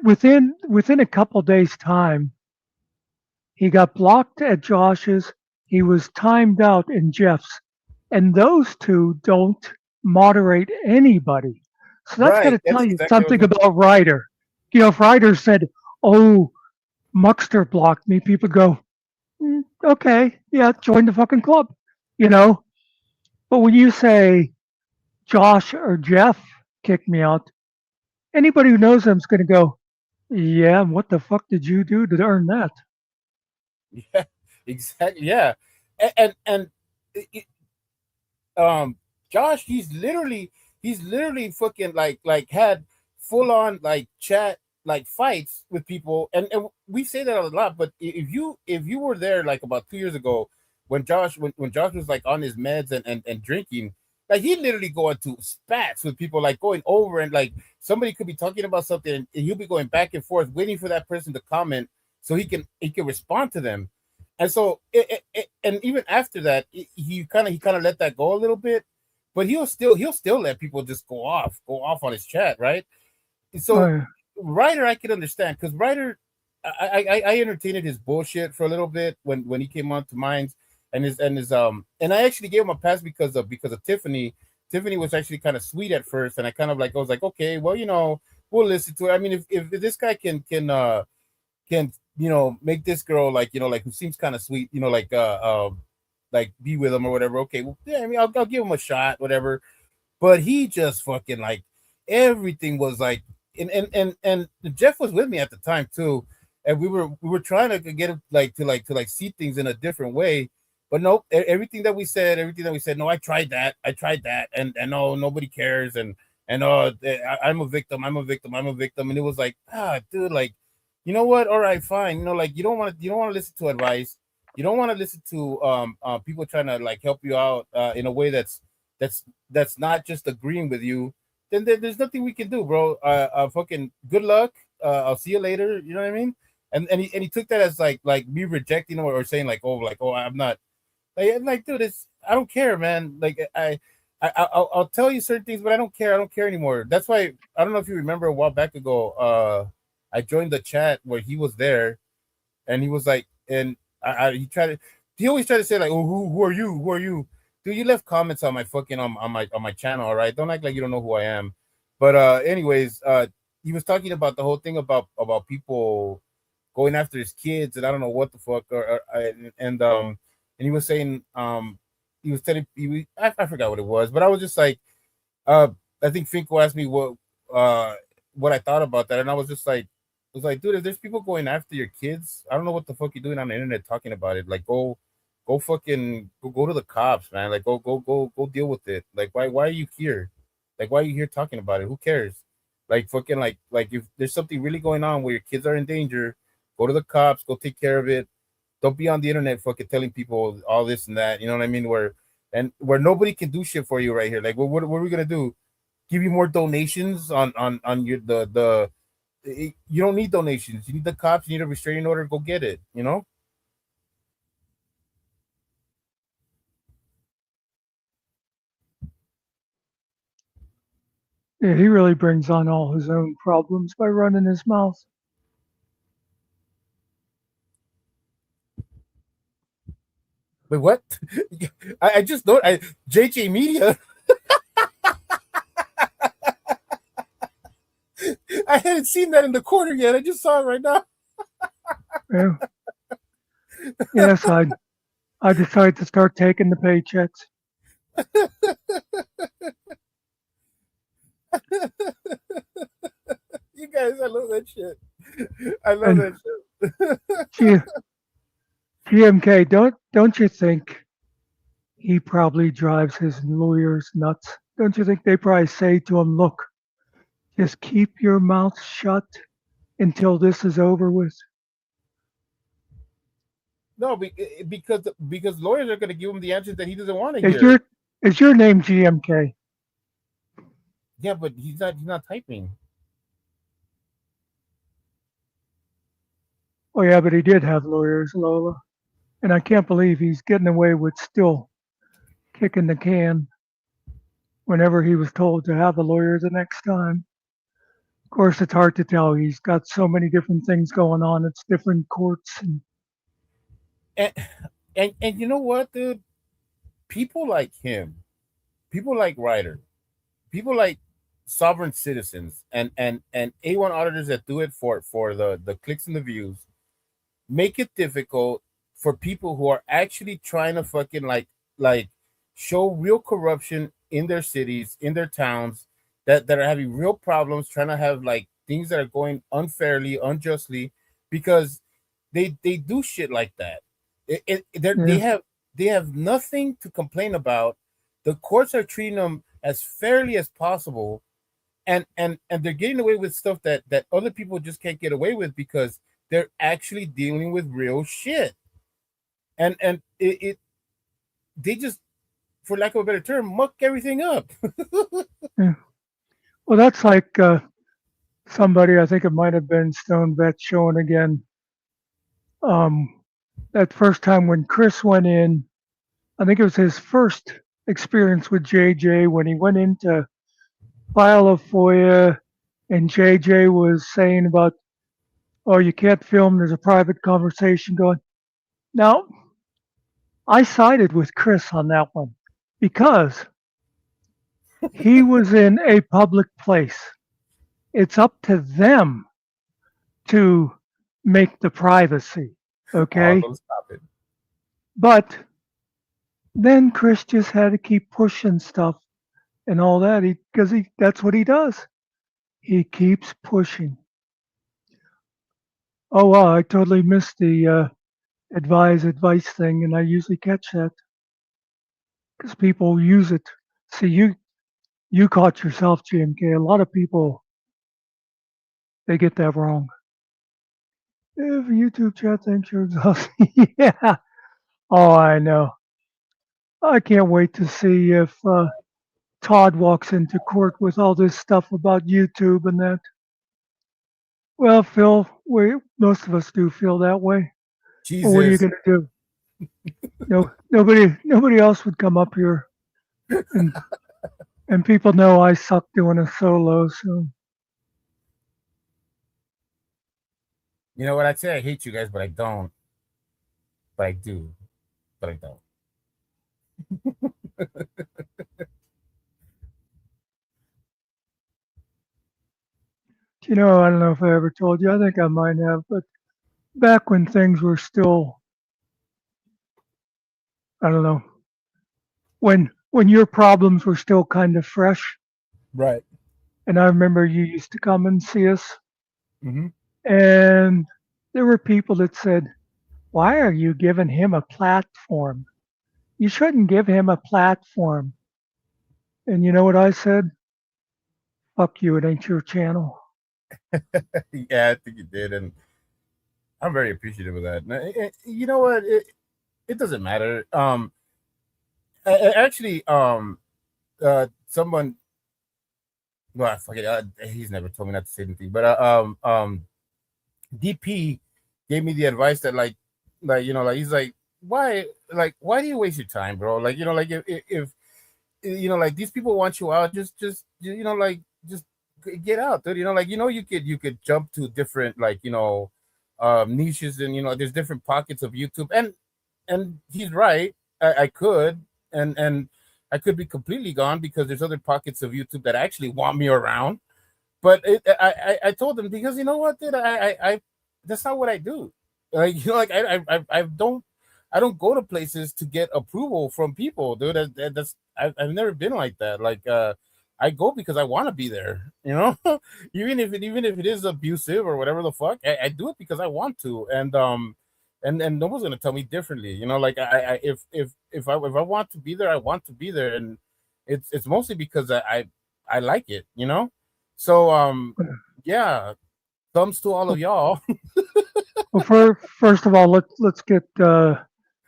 within a couple days' time, he got blocked at Josh's. He was timed out in Jeff's, and those two don't moderate anybody. So that's got to tell you something about Ryder. You know, if Ryder said, "Oh, Muckster blocked me," people go, "Okay, yeah, join the fucking club," you know. But when you say Josh or Jeff kicked me out, anybody who knows them is going to go, "Yeah, what the fuck did you do to earn that?" Yeah, exactly. Yeah, and Josh, he's literally fucking like had full on like chat like fights with people, and we say that a lot. But if you were there like about 2 years ago when Josh was like on his meds and drinking, like he literally go into spats with people, like going over and like somebody could be talking about something and he'll be going back and forth waiting for that person to comment so he can respond to them. And so and even after that he kind of let that go a little bit, but he'll still let people just go off on his chat, right? So Ryder, I could understand, because Ryder, I entertained his bullshit for a little bit when he came on to Minds, and I actually gave him a pass because of Tiffany. Tiffany was actually kind of sweet at first, and I was like, okay, well, you know, we'll listen to it. I mean, if this guy can you know, make this girl, like, you know, like, who seems kind of sweet, you know, like be with him or whatever, okay, well, yeah, I mean, I'll give him a shot, whatever. But he just fucking like everything was like, and Jeff was with me at the time too, and we were trying to get him to see things in a different way, but nope, everything that we said, no, I tried that, and no, nobody cares, and I'm a victim, and it was like, dude, like, you know what, all right, fine, you know, like, you don't want to listen to advice, you don't want to listen to people trying to like help you out in a way that's not just agreeing with you, then there's nothing we can do, bro. Fucking good luck. I'll see you later. You know what I mean? And he took that as like me rejecting him or saying like, oh, I'm not. Like, dude, I don't care, man. Like, I'll tell you certain things, but I don't care. I don't care anymore. That's why I don't know if you remember a while back ago. I joined the chat where he was there, and he was like, and he always tried to say like, oh, who are you? Who are you? Dude, you left comments on my fucking on my channel, all right? Don't act like you don't know who I am. But anyways, he was talking about the whole thing about people going after his kids, and I don't know what the fuck, and he was saying, he was telling, I forgot what it was, but I was just like, Finko asked me what I thought about that, and I was just like, dude, if there's people going after your kids, I don't know what the fuck you're doing on the internet talking about it. Like, go fucking go to the cops, man. Like, go deal with it. Like, why are you here? Like, why are you here talking about it? Who cares? Like, fucking like if there's something really going on where your kids are in danger, go to the cops, go take care of it. Don't be on the internet fucking telling people all this and that. You know what I mean? Where nobody can do shit for you right here. Like, what are we gonna do? Give you more donations on your you don't need donations. You need the cops. You need a restraining order. Go get it. You know. Yeah, he really brings on all his own problems by running his mouth. Wait, what? I just know JJ Media. I hadn't seen that in the corner yet. I just saw it right now. Yeah. Yes, I decided to start taking the paychecks. You guys, I love that shit. I love that shit. GMK, don't you think he probably drives his lawyers nuts? Don't you think they probably say to him, look, just keep your mouth shut until this is over with? No, because lawyers are going to give him the answers that he doesn't want to hear. Is your name GMK? Yeah, but he's not typing. Oh yeah, but he did have lawyers, Lola. And I can't believe he's getting away with still kicking the can whenever he was told to have a lawyer the next time. Of course, it's hard to tell. He's got so many different things going on. It's different courts. And you know what, dude? People like him, people like Ryder, people like sovereign citizens and A1 auditors that do it for the clicks and the views make it difficult for people who are actually trying to fucking like show real corruption in their cities, in their towns, that are having real problems, trying to have like things that are going unfairly, unjustly, because they do shit like that. They have nothing to complain about. The courts are treating them as fairly as possible, and they're getting away with stuff that other people just can't get away with because they're actually dealing with real shit. And they just, for lack of a better term, muck everything up. Yeah. Well, that's like somebody, I think it might have been Stone Bet showing again. That first time when Chris went in, I think it was his first experience with JJ when he went in to file a FOIA, and JJ was saying about, oh, you can't film, there's a private conversation going. Now, I sided with Chris on that one because he was in a public place. It's up to them to make the privacy, okay? Oh, stop it. But then Chris just had to keep pushing stuff and all that because that's what he does. He keeps pushing. Oh wow, I totally missed the advice thing, and I usually catch that because people use it. See, you caught yourself, GMK. A lot of people, they get that wrong. If a YouTube chat thinks you're exhausting, yeah. Oh, I know. I can't wait to see if Todd walks into court with all this stuff about YouTube and that. Well, Phil, most of us do feel that way. Jesus. Well, what are you going to do? Nobody else would come up here, and people know I suck doing a solo. So, you know what? I'd say I hate you guys, but I don't. But I do. But I don't. You know, I don't know if I ever told you. I think I might have, but back when things were still, I don't know, when your problems were still kind of fresh, Right. And I remember you used to come and see us, Mm-hmm. and there were people that said, "Why are you giving him a platform? You shouldn't give him a platform." And you know what I said? Fuck you, it ain't your channel. Yeah, I think you did, and I'm very appreciative of that. You know what? It doesn't matter. Actually, someone. Well, fuck it. He's never told me not to say anything, but DP gave me the advice that like he's why do you waste your time, bro? Like if like these people want you out, just just get out, dude. You could jump to different niches, and there's different pockets of YouTube, and he's right. I could, and I could be completely gone because there's other pockets of YouTube that actually want me around. But I told him, because you know what, dude, I that's not what I do. Like I don't go to places to get approval from people, dude. I've never been like that. I go because I want to be there. Even if it is abusive or whatever the fuck, I do it because I want to, and no one's gonna tell me differently. If I want to be there, I want to be there, and it's mostly because I like it. So yeah, thumbs to all of y'all. Well, first of all, let's get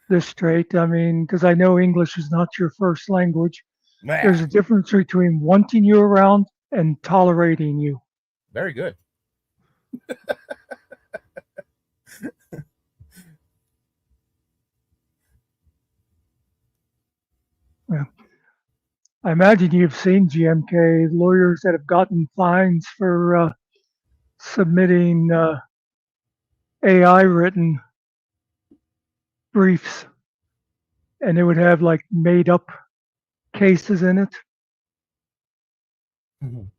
this straight. I mean, because I know English is not your first language. There's a difference between wanting you around and tolerating you. Very good. Yeah. I imagine you've seen GMK lawyers that have gotten fines for submitting AI written briefs, and it would have like made up cases in it. Mhm.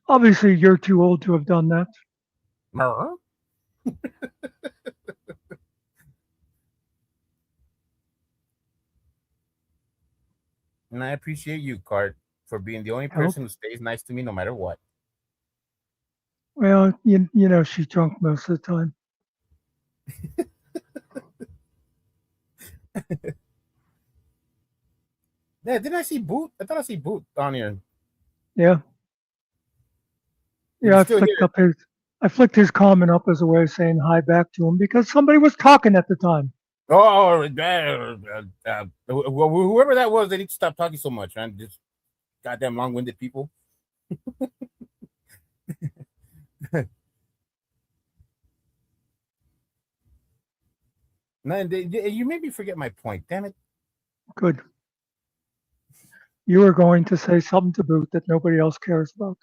Obviously, you're too old to have done that. And I appreciate you, Cart, for being the only Help. person who stays nice to me no matter what. Well, you know she's drunk most of the time. Yeah, didn't I see Boot? I thought I see Boot on here. Yeah. Did Yeah, you I still hear it? I flicked his comment up as a way of saying hi back to him because somebody was talking at the time. Whoever that was, they need to stop talking so much, man. Just goddamn long-winded people. Man, you made me forget my point. Damn it. Good. You were going to say something to Boot that nobody else cares about.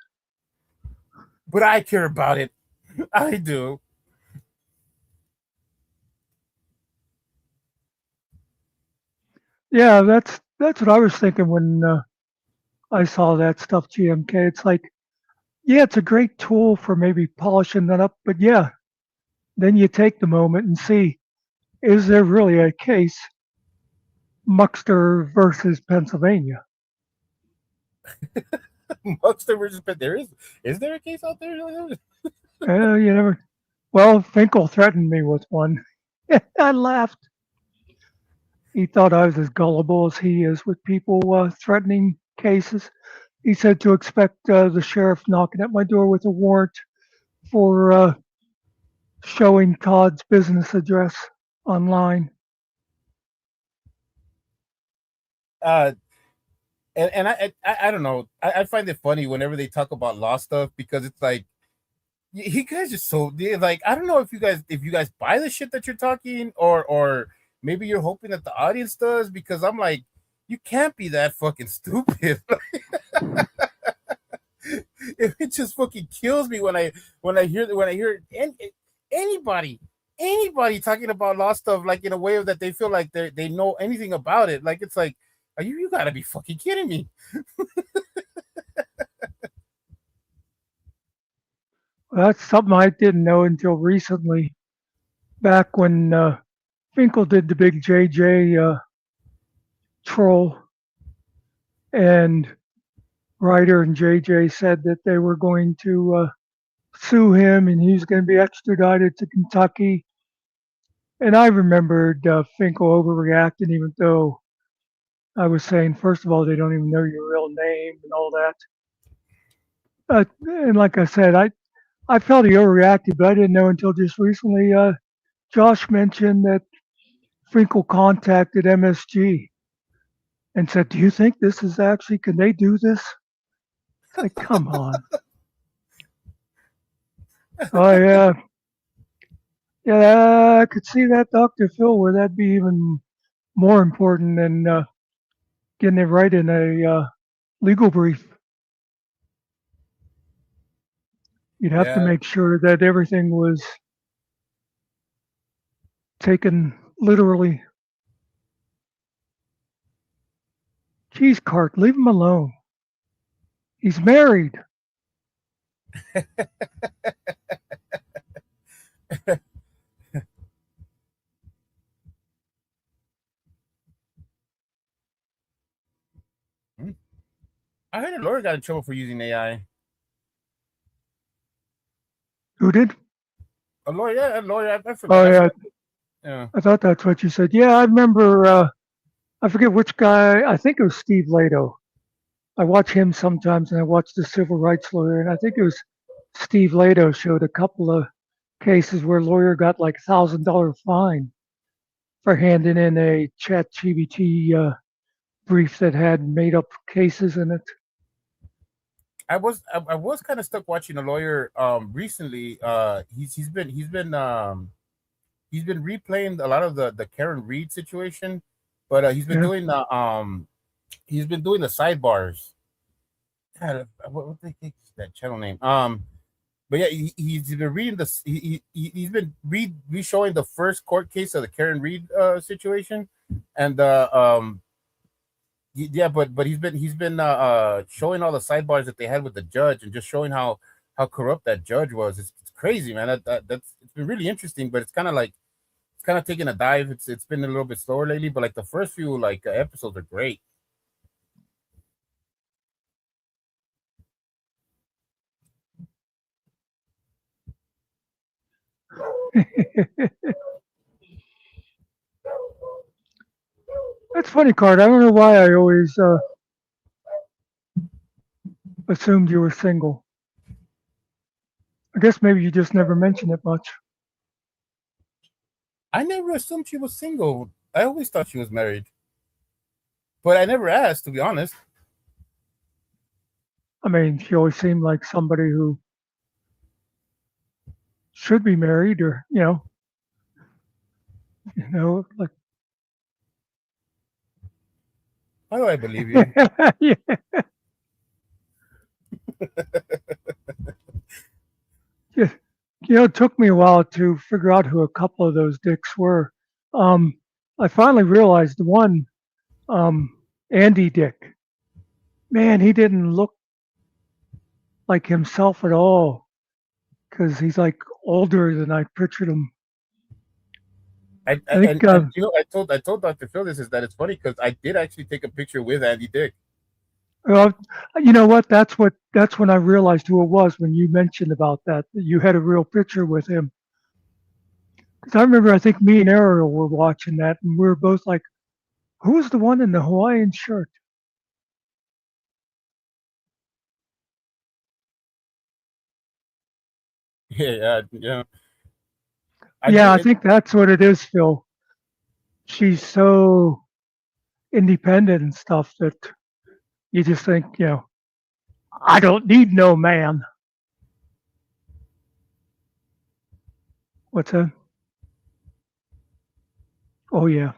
But I care about it. I do. Yeah, that's what I was thinking when I saw that stuff, GMK. It's like, yeah, it's a great tool for maybe polishing that up, but yeah, then you take the moment and see, is there really a case, Muckster versus Pennsylvania? Muckster versus Pet. Is there a case out there? You never. Well, Finkel threatened me with one. I laughed. He thought I was as gullible as he is with people threatening cases. He said to expect the sheriff knocking at my door with a warrant for showing Todd's business address online. And I don't know. I find it funny whenever they talk about law stuff, because it's like, you guys are so like, I don't know if you guys buy the shit that you're talking, or maybe you're hoping that the audience does, because I'm like, you can't be that fucking stupid. It just fucking kills me when I hear anybody talking about law stuff, like in a way that they feel like they know anything about it. Like, it's like, you gotta be fucking kidding me. Well, that's something I didn't know until recently, back when Finkel did the big JJ troll, and Ryder and JJ said that they were going to sue him and he's going to be extradited to Kentucky. And I remembered Finkel overreacting, even though I was saying, first of all, they don't even know your real name and all that. And like I said, I felt he overreacted, but I didn't know until just recently. Josh mentioned that Finkel contacted MSG and said, "Do you think this is actually? Can they do this?" It's like, come on. Oh yeah, I could see that, Dr. Phil, where that'd be even more important than getting it right in a legal brief. You'd have to Yeah. make sure that everything was taken literally. Geez, Cart, leave him alone. He's married. I heard a lawyer got in trouble for using AI. Who did? A lawyer, yeah, a lawyer. I forgot. Oh yeah, Yeah. I thought that's what you said. Yeah, I remember. I forget which guy. I think it was Steve Lato. I watch him sometimes, and I watch the civil rights lawyer, and I think it was Steve Lato showed a couple of cases where a lawyer got like $1,000 fine for handing in a ChatGPT brief that had made up cases in it. I was kind of stuck watching a lawyer recently. He's been replaying a lot of the Karen Reed situation, but he's been Yeah. doing the sidebars. God, what is that channel name? But yeah, he's been reading this. He's been re-showing the first court case of the Karen Reed situation, and yeah, but he's been showing all the sidebars that they had with the judge and just showing how corrupt that judge was. It's crazy, man. That's it's been really interesting, but it's kind of taking a dive. It's been a little bit slower lately, but like the first few episodes are great. That's funny, Card. I don't know why I always assumed you were single. I guess maybe you just never mentioned it much. I never assumed she was single. I always thought she was married, but I never asked, to be honest. I mean, she always seemed like somebody who should be married, or like. How do I believe you? Yeah. It took me a while to figure out who a couple of those dicks were. I finally realized the one, Andy Dick. Man, he didn't look like himself at all because he's like older than I pictured him. I told Dr. Phil this is that it's funny because I did actually take a picture with Andy Dick. Well, you know what? That's when I realized who it was when you mentioned about that you had a real picture with him. Because I remember, I think me and Ariel were watching that, and we were both like, "Who's the one in the Hawaiian shirt?" Yeah. I think that's what it is, Phil. She's so independent and stuff that you just think, I don't need no man. What's that? Oh, yeah.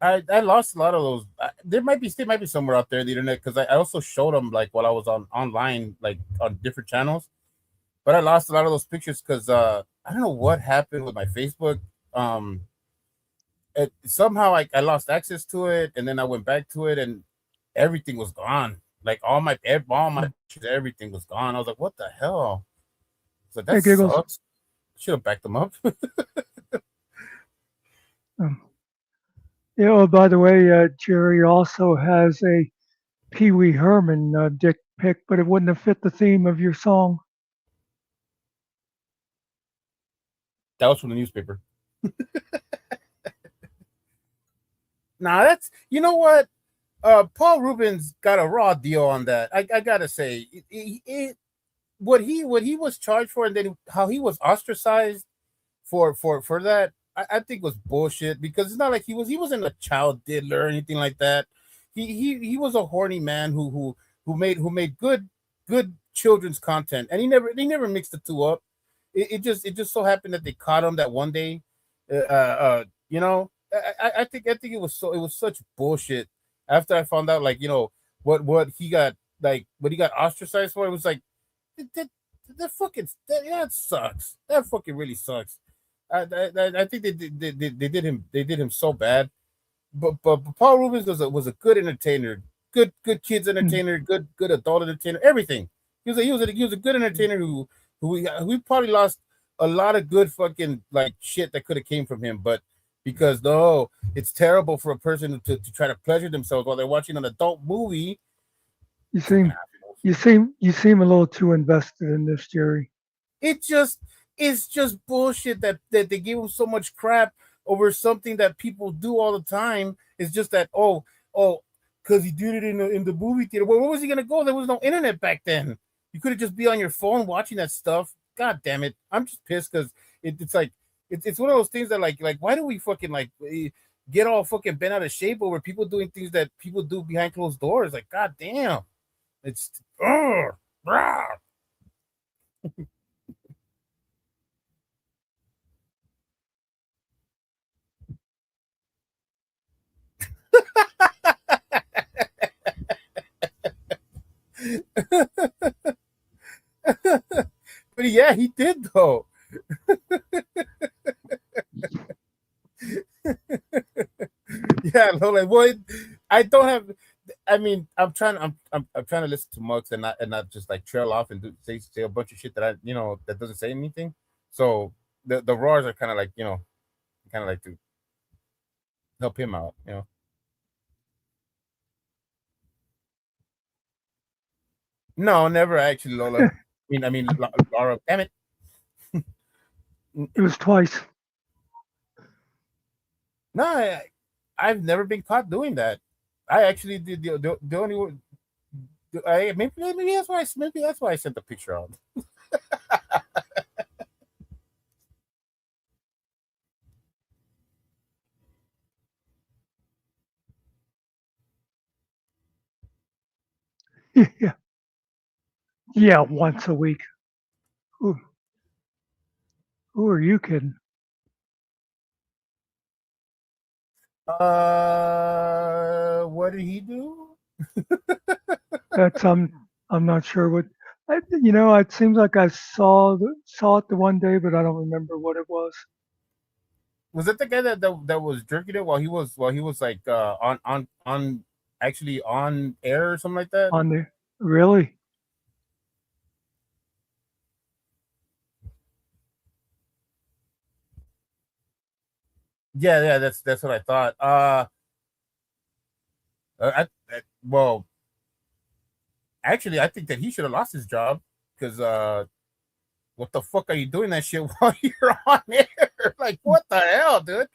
I lost a lot of those. There might be somewhere out there in the internet because I also showed them like while I was online, like on different channels. But I lost a lot of those pictures because I don't know what happened with my Facebook. Somehow I lost access to it, and then I went back to it, and everything was gone. Like all my pictures, everything was gone. I was like, "What the hell?" So that Giggles. sucks. Should have backed them up. Yeah. Oh, by the way, Jerry also has a Pee Wee Herman dick pic, but it wouldn't have fit the theme of your song. That was from the newspaper. Nah, that's, you know what? Paul Rubens got a raw deal on that. I gotta say, what he was charged for, and then how he was ostracized for that, I think was bullshit, because it's not like he wasn't a child diddler or anything like that. He was a horny man who made good children's content, and he never mixed the two up. It just so happened that they caught him that one day. You know, I think it was such bullshit. After I found out, like, you know, what he got, like, what he got ostracized for, it was like that sucks. That fucking really sucks. I think they did him so bad. But Paul Rubens was a good entertainer, good kids entertainer, good adult entertainer, everything. He was a good entertainer who we probably lost a lot of good fucking like shit that could have came from him, but because no, it's terrible for a person to try to pleasure themselves while they're watching an adult movie. You seem a little too invested in this, Jerry. It's just bullshit that they give him so much crap over something that people do all the time. It's just that because he did it in the movie theater. Well, where was he gonna go? There was no internet back then. You could have just be on your phone watching that stuff. God damn it! I'm just pissed because it's like it's one of those things that like why do we fucking like get all fucking bent out of shape over people doing things that people do behind closed doors? Like, god damn, it's but yeah, he did though. Yeah, no, like what? I don't have. I mean, I'm trying to listen to Muggs and not just like trail off and say a bunch of shit that that doesn't say anything. So the roars are kind of like kind of like to help him out. No, never actually, Lola. I mean, Laura. Damn it. It was twice. No, I've never been caught doing that. I actually did the only one. Maybe that's why I sent the picture out. Yeah. Yeah, once a week. Who are you kidding? What did he do? That's I'm not sure what. It seems like I saw it the one day, but I don't remember what it was. Was it the guy that was jerking it while he was like on actually on air or something like that? On there, really? Yeah, that's what I thought. Well, actually, I think that he should have lost his job because what the fuck are you doing that shit while you're on air? Like, what the hell, dude?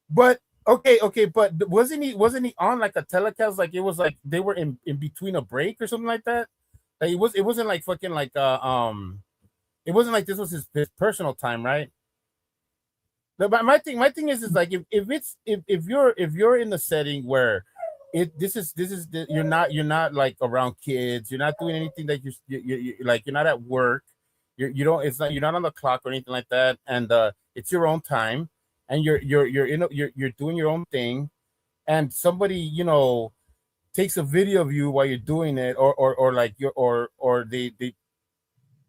But okay, but wasn't he on like a telecast? Like it was like they were in between a break or something like that. Like it wasn't like fucking like it wasn't like this was his personal time, right? But my thing is like if you're in the setting where you're not like around kids, you're not doing anything that you like, you're not at work, you don't, it's not, you're not on the clock or anything like that, and it's your own time, and you're doing your own thing, and somebody takes a video of you while you're doing it, or like or they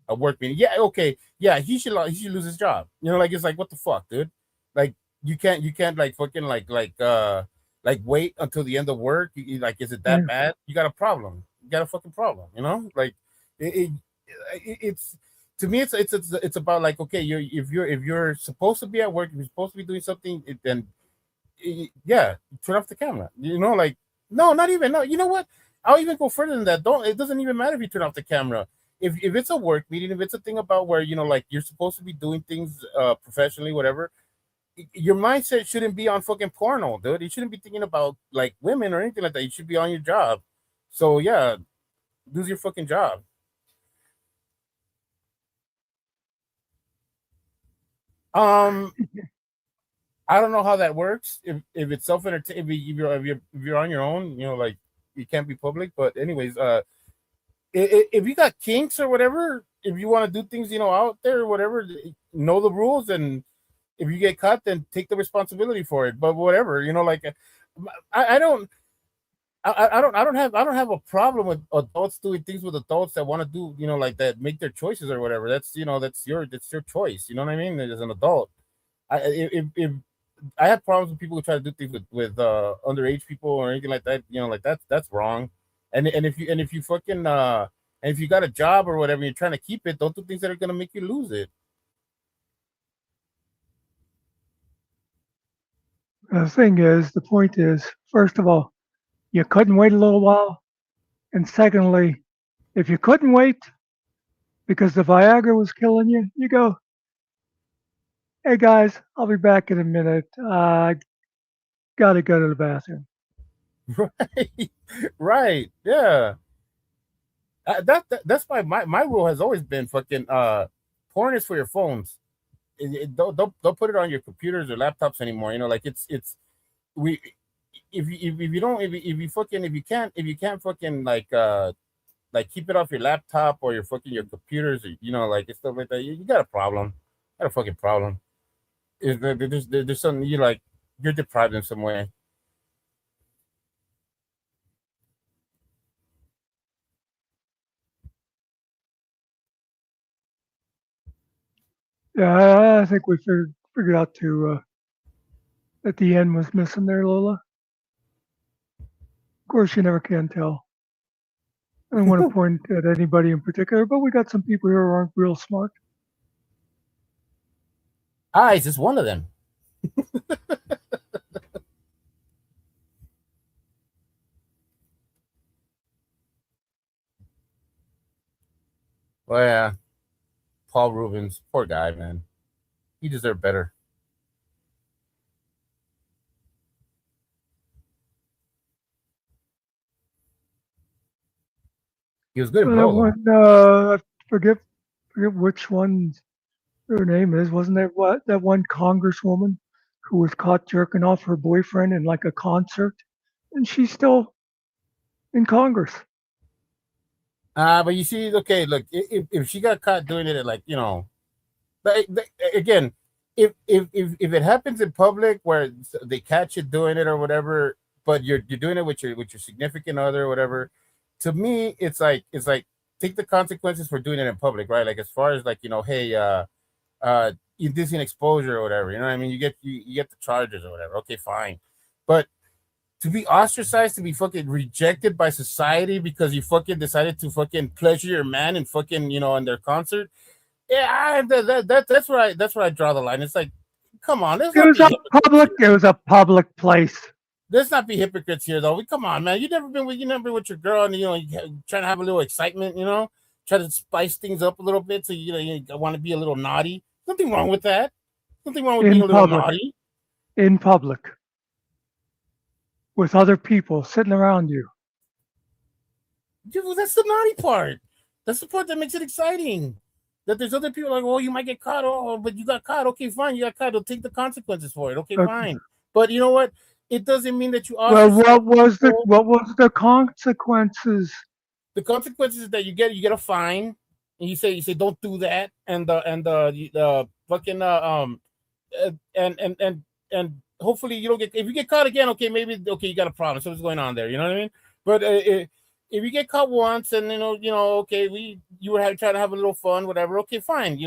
a work meeting. Yeah, okay, yeah, he should lose his job. Like it's like what the fuck, dude? Like you can't like fucking like wait until the end of work. Like, is it that bad? You got a problem. You got a fucking problem. Like it's to me, it's about like, okay, if you're supposed to be at work, if you're supposed to be doing something, then yeah, turn off the camera. You know, like no, not even no. You know what? I'll even go further than that. It doesn't even matter if you turn off the camera. If it's a work meeting, if it's a thing about where like you're supposed to be doing things professionally, whatever, your mindset shouldn't be on fucking porno, dude. You shouldn't be thinking about like women or anything like that. You should be on your job. So yeah, do your fucking job. I don't know how that works. If it's self entertainment, if you're on your own, like you can't be public. But anyways, if you got kinks or whatever, if you want to do things, out there or whatever, know the rules, and if you get caught, then take the responsibility for it. But whatever, like I don't have a problem with adults doing things with adults that want to do, like that, make their choices or whatever. That's that's your choice. You know what I mean? As an adult, if I have problems with people who try to do things with underage people or anything like that. Like that's wrong. And if you fucking and if you got a job or whatever, you're trying to keep it, don't do things that are gonna make you lose it. The point is, first of all, you couldn't wait a little while, and secondly, if you couldn't wait because the Viagra was killing you, you go, hey guys, I'll be back in a minute. I gotta go to the bathroom. Right, yeah. That's why my rule has always been fucking porn is for your phones. Don't put it on your computers or laptops anymore. Like it's we if you can't fucking like keep it off your laptop or your computers, or like stuff like that, you got a problem. Got a fucking problem. There's something you're deprived in some way. Yeah, I think we figured out that the end was missing there, Lola. Of course, you never can tell. I don't want to point at anybody in particular, but we got some people here who aren't real smart. He's just one of them. Well, yeah. Paul Rubens, poor guy, man. He deserved better. He was good. I forget which one her name is. Wasn't there that one congresswoman who was caught jerking off her boyfriend in like a concert, and she's still in Congress? But you see, okay, look, if she got caught doing it, again, if it happens in public where they catch you doing it or whatever, but you're doing it with your significant other or whatever, to me, it's like take the consequences for doing it in public, right? Like as far as hey, indecent exposure or whatever, you know what I mean? You get the charges or whatever. Okay, fine, but to be ostracized, to be fucking rejected by society because you fucking decided to fucking pleasure your man and fucking in their concert, yeah, that's where I draw the line. It's like, come on, it was a public place. Let's not be hypocrites here, though. Come on, man. You never been with your girl, and you trying to have a little excitement, try to spice things up a little bit, so you want to be a little naughty. Nothing wrong with that. Nothing wrong with being a little naughty in public with other people sitting around you. Dude, that's the naughty part. That's the part that makes it exciting. That there's other people like, oh, you might get caught. Oh, but you got caught. Okay, fine. You got caught. They'll take the consequences for it. Okay, fine. But you know what? It doesn't mean that you are. Well, what was the consequences? The consequences is that you get a fine, and you say don't do that, and the fucking and hopefully you don't get, if you get caught again, okay, maybe you got a problem. Something's going on there. You know what I mean? But if you get caught once, and okay, you were trying to have a little fun, whatever. Okay, fine.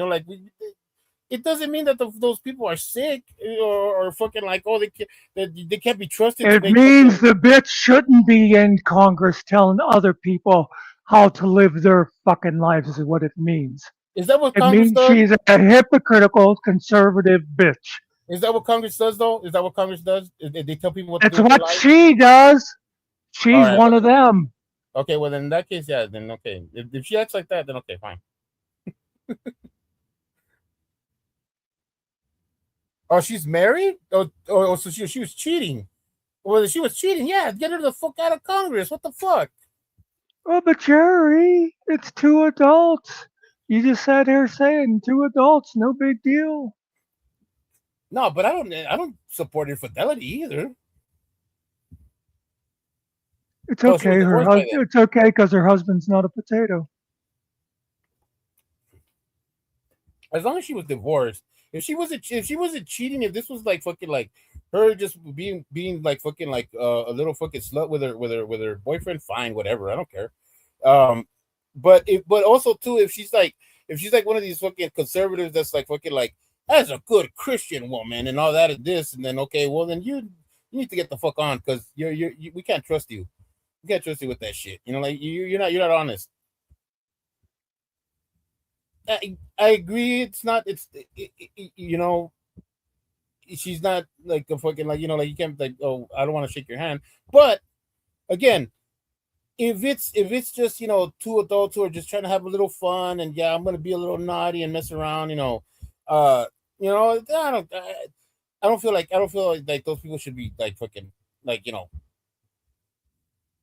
It doesn't mean that those people are sick or fucking like, oh, they can't be trusted. It means the bitch shouldn't be in Congress telling other people how to live their fucking lives is what it means. Is that what It Congress means does? she's a hypocritical conservative bitch. Is that what Congress does, though? Is that what Congress does? They tell people what to It's do with their what lives? she does. All She's right. one of them. Okay, well, then in that case, yeah, then okay. If she acts like that, then okay, fine. Oh, she's married? Oh, so she was cheating. Well, she was cheating. Yeah, get her the fuck out of Congress. What the fuck? Oh, but Jerry, it's two adults. You just sat here saying two adults, no big deal. No, but I don't support infidelity either. It's Oh, she was okay. divorced by then. It's okay because her husband's not a potato. As long as she was divorced. If she wasn't cheating, if this was like fucking like her just being like fucking like a little fucking slut with her boyfriend, fine, whatever, I don't care. But also too, if she's like one of these fucking conservatives that's like fucking like as a good Christian woman and all that and this, and then okay, well then you need to get the fuck on because we can't trust you. We can't trust you with that shit. You know, like you're not honest. I agree. It's not. You know, she's not like a fucking like you know like you can't like oh I don't want to shake your hand. But again, if it's just you know two adults who are just trying to have a little fun and yeah I'm gonna be a little naughty and mess around I don't feel like those people should be like fucking like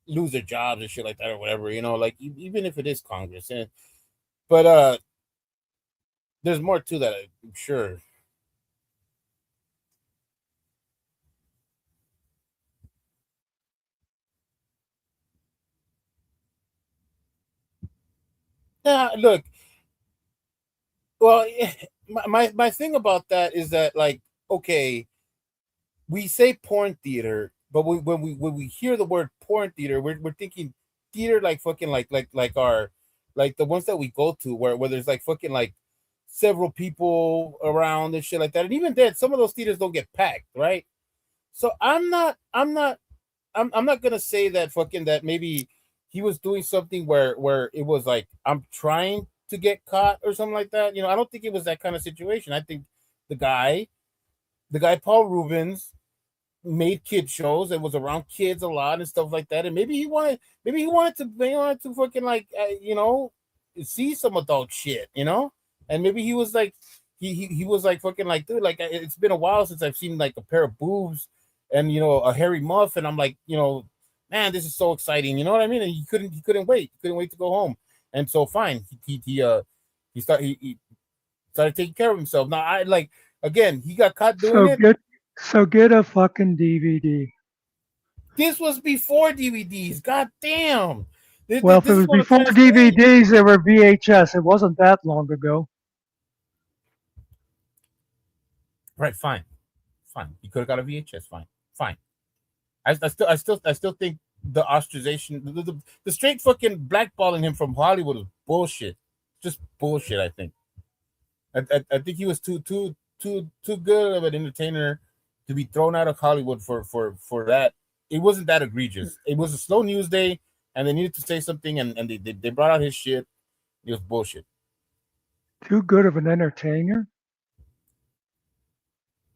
lose their jobs and shit like that or whatever like even if it is Congress but there's more to that, I'm sure. Yeah, look. Well, my thing about that is that like, okay, we say porn theater, but when we hear the word porn theater, we're thinking theater like fucking like our like the ones that we go to where there's like fucking like several people around and shit like that. And even then, some of those theaters don't get packed, right? So I'm not gonna say that fucking that maybe he was doing something where it was like I'm trying to get caught or something like that. I don't think it was that kind of situation. I think the guy Paul Rubens made kid shows and was around kids a lot and stuff like that. And maybe he wanted to fucking like see some adult shit, and maybe he was like he was like fucking like dude, like it's been a while since I've seen like a pair of boobs and a hairy muff, and I'm like, man, this is so exciting, you know what I mean? And he couldn't wait to go home, and so fine, he started taking care of himself. Now I like again, he got caught doing it. So get a fucking DVD. This was before DVDs. God damn. Well, if it was before DVDs, there were VHS. It wasn't that long ago. Right, fine. You could have got a VHS. Fine. I still think the ostracization, the straight fucking blackballing him from Hollywood was bullshit. Just bullshit. I think. I think he was too good of an entertainer to be thrown out of Hollywood for that. It wasn't that egregious. It was a slow news day, and they needed to say something, and they brought out his shit. It was bullshit. Too good of an entertainer?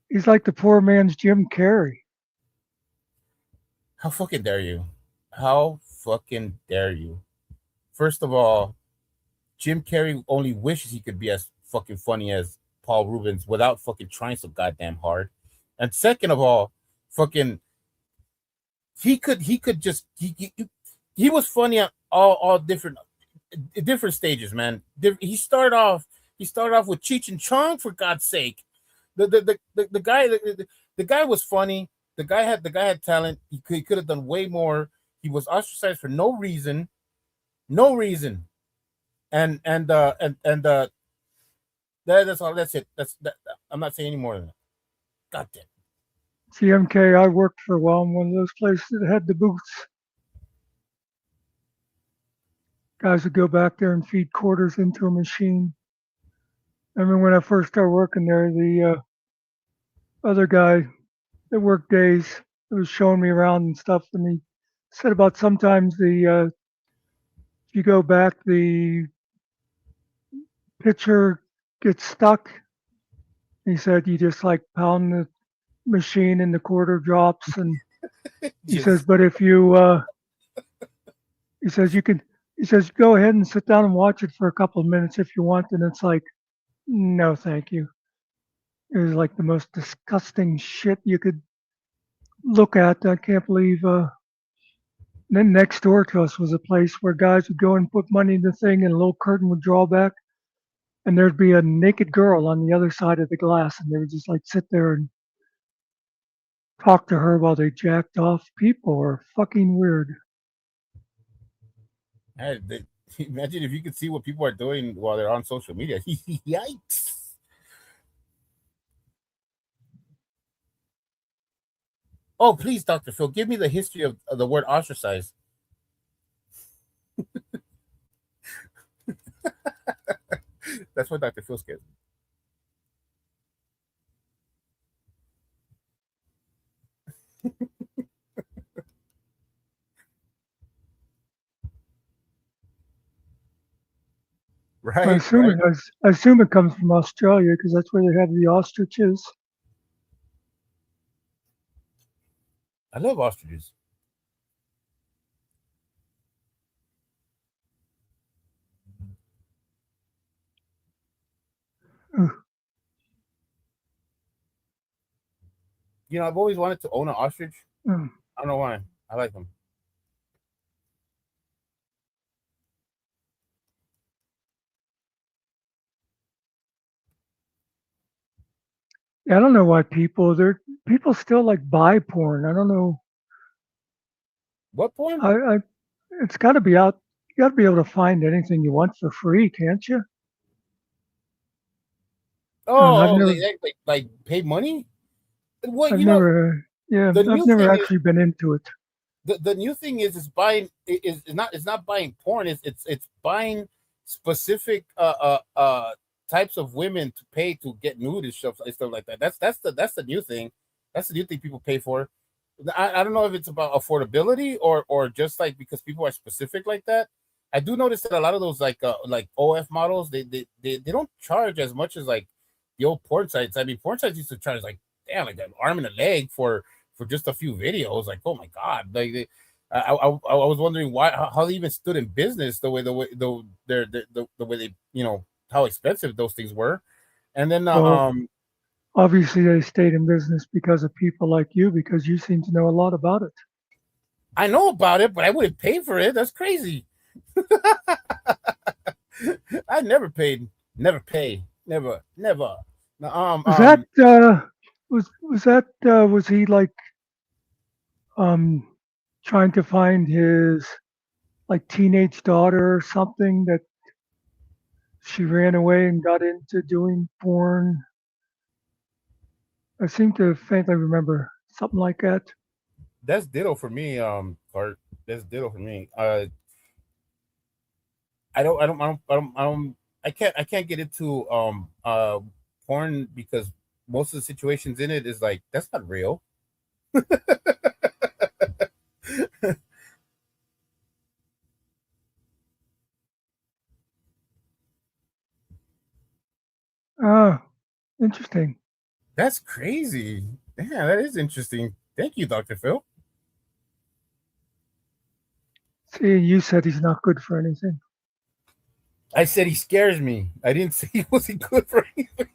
He's like the poor man's Jim Carrey. How fucking dare you? How fucking dare you? First of all, Jim Carrey only wishes he could be as fucking funny as Paul Rubens without fucking trying so goddamn hard. And second of all, fucking he was funny at all different stages, man. He started off with Cheech and Chong, for God's sake. The guy was funny. The guy had talent. He could have done way more. He was ostracized for no reason. And that's all. That's it. I'm not saying any more than that. God damn. CMK, I worked for a while in one of those places that had the booths. Guys would go back there and feed quarters into a machine. I remember when I first started working there, the other guy that worked days was showing me around and stuff, and he said about sometimes if you go back, the pitcher gets stuck. He said you just like pound the machine and the quarter drops, and he says, Just but if you, he says you can, he says go ahead and sit down and watch it for a couple of minutes if you want, and it's like, no, thank you. It was like the most disgusting shit you could look at. I can't believe. Then next door to us was a place where guys would go and put money in the thing, and a little curtain would draw back, and there'd be a naked girl on the other side of the glass, and they would just like sit there and talk to her while they jacked off. People are fucking weird. imagine if you could see what people are doing while they're on social media. Yikes. Oh, please, Dr. Phil, give me the history of the word ostracized. That's what Dr. Phil scares me. I Right, assume right. I assume it comes from Australia because that's where they have the ostriches. I love ostriches. Ugh. You know, I've always wanted to own an ostrich. Mm. I don't know why. I like them. Yeah, I don't know why people still like buy porn. I don't know. What porn? I it's got to be out. You got to be able to find anything you want for free, can't you? And Oh, they like pay money? Well, I've you know, never, yeah, the I've new never thing is actually been into it. the new thing is buying is not it's not buying porn. It's buying specific types of women to pay to get nude and stuff like that. That's the new thing. That's the new thing people pay for. I don't know if it's about affordability or just like because people are specific like that. I do notice that a lot of those like OF models they don't charge as much as like the old porn sites. I mean, porn sites used to charge like damn like an arm and a leg for just a few videos. Like, oh my god, like I was wondering why how they even stood in business the way they how expensive those things were, and then Well, obviously they stayed in business because of people like you, because you seem to know a lot about it. I know about it, but I wouldn't pay for it. That's crazy. I never paid, never pay, never. Was that was he like um trying to find his like teenage daughter or something that she ran away and got into doing porn? I seem to faintly remember something like that. That's ditto for me, Cart. That's ditto for me. I can't get into porn because most of the situations in it is like that's not real. Ah, interesting. That's crazy. Yeah, that is interesting. Thank you, Dr. Phil. See, you said he's not good for anything. I said he scares me. I didn't say he wasn't good for anything.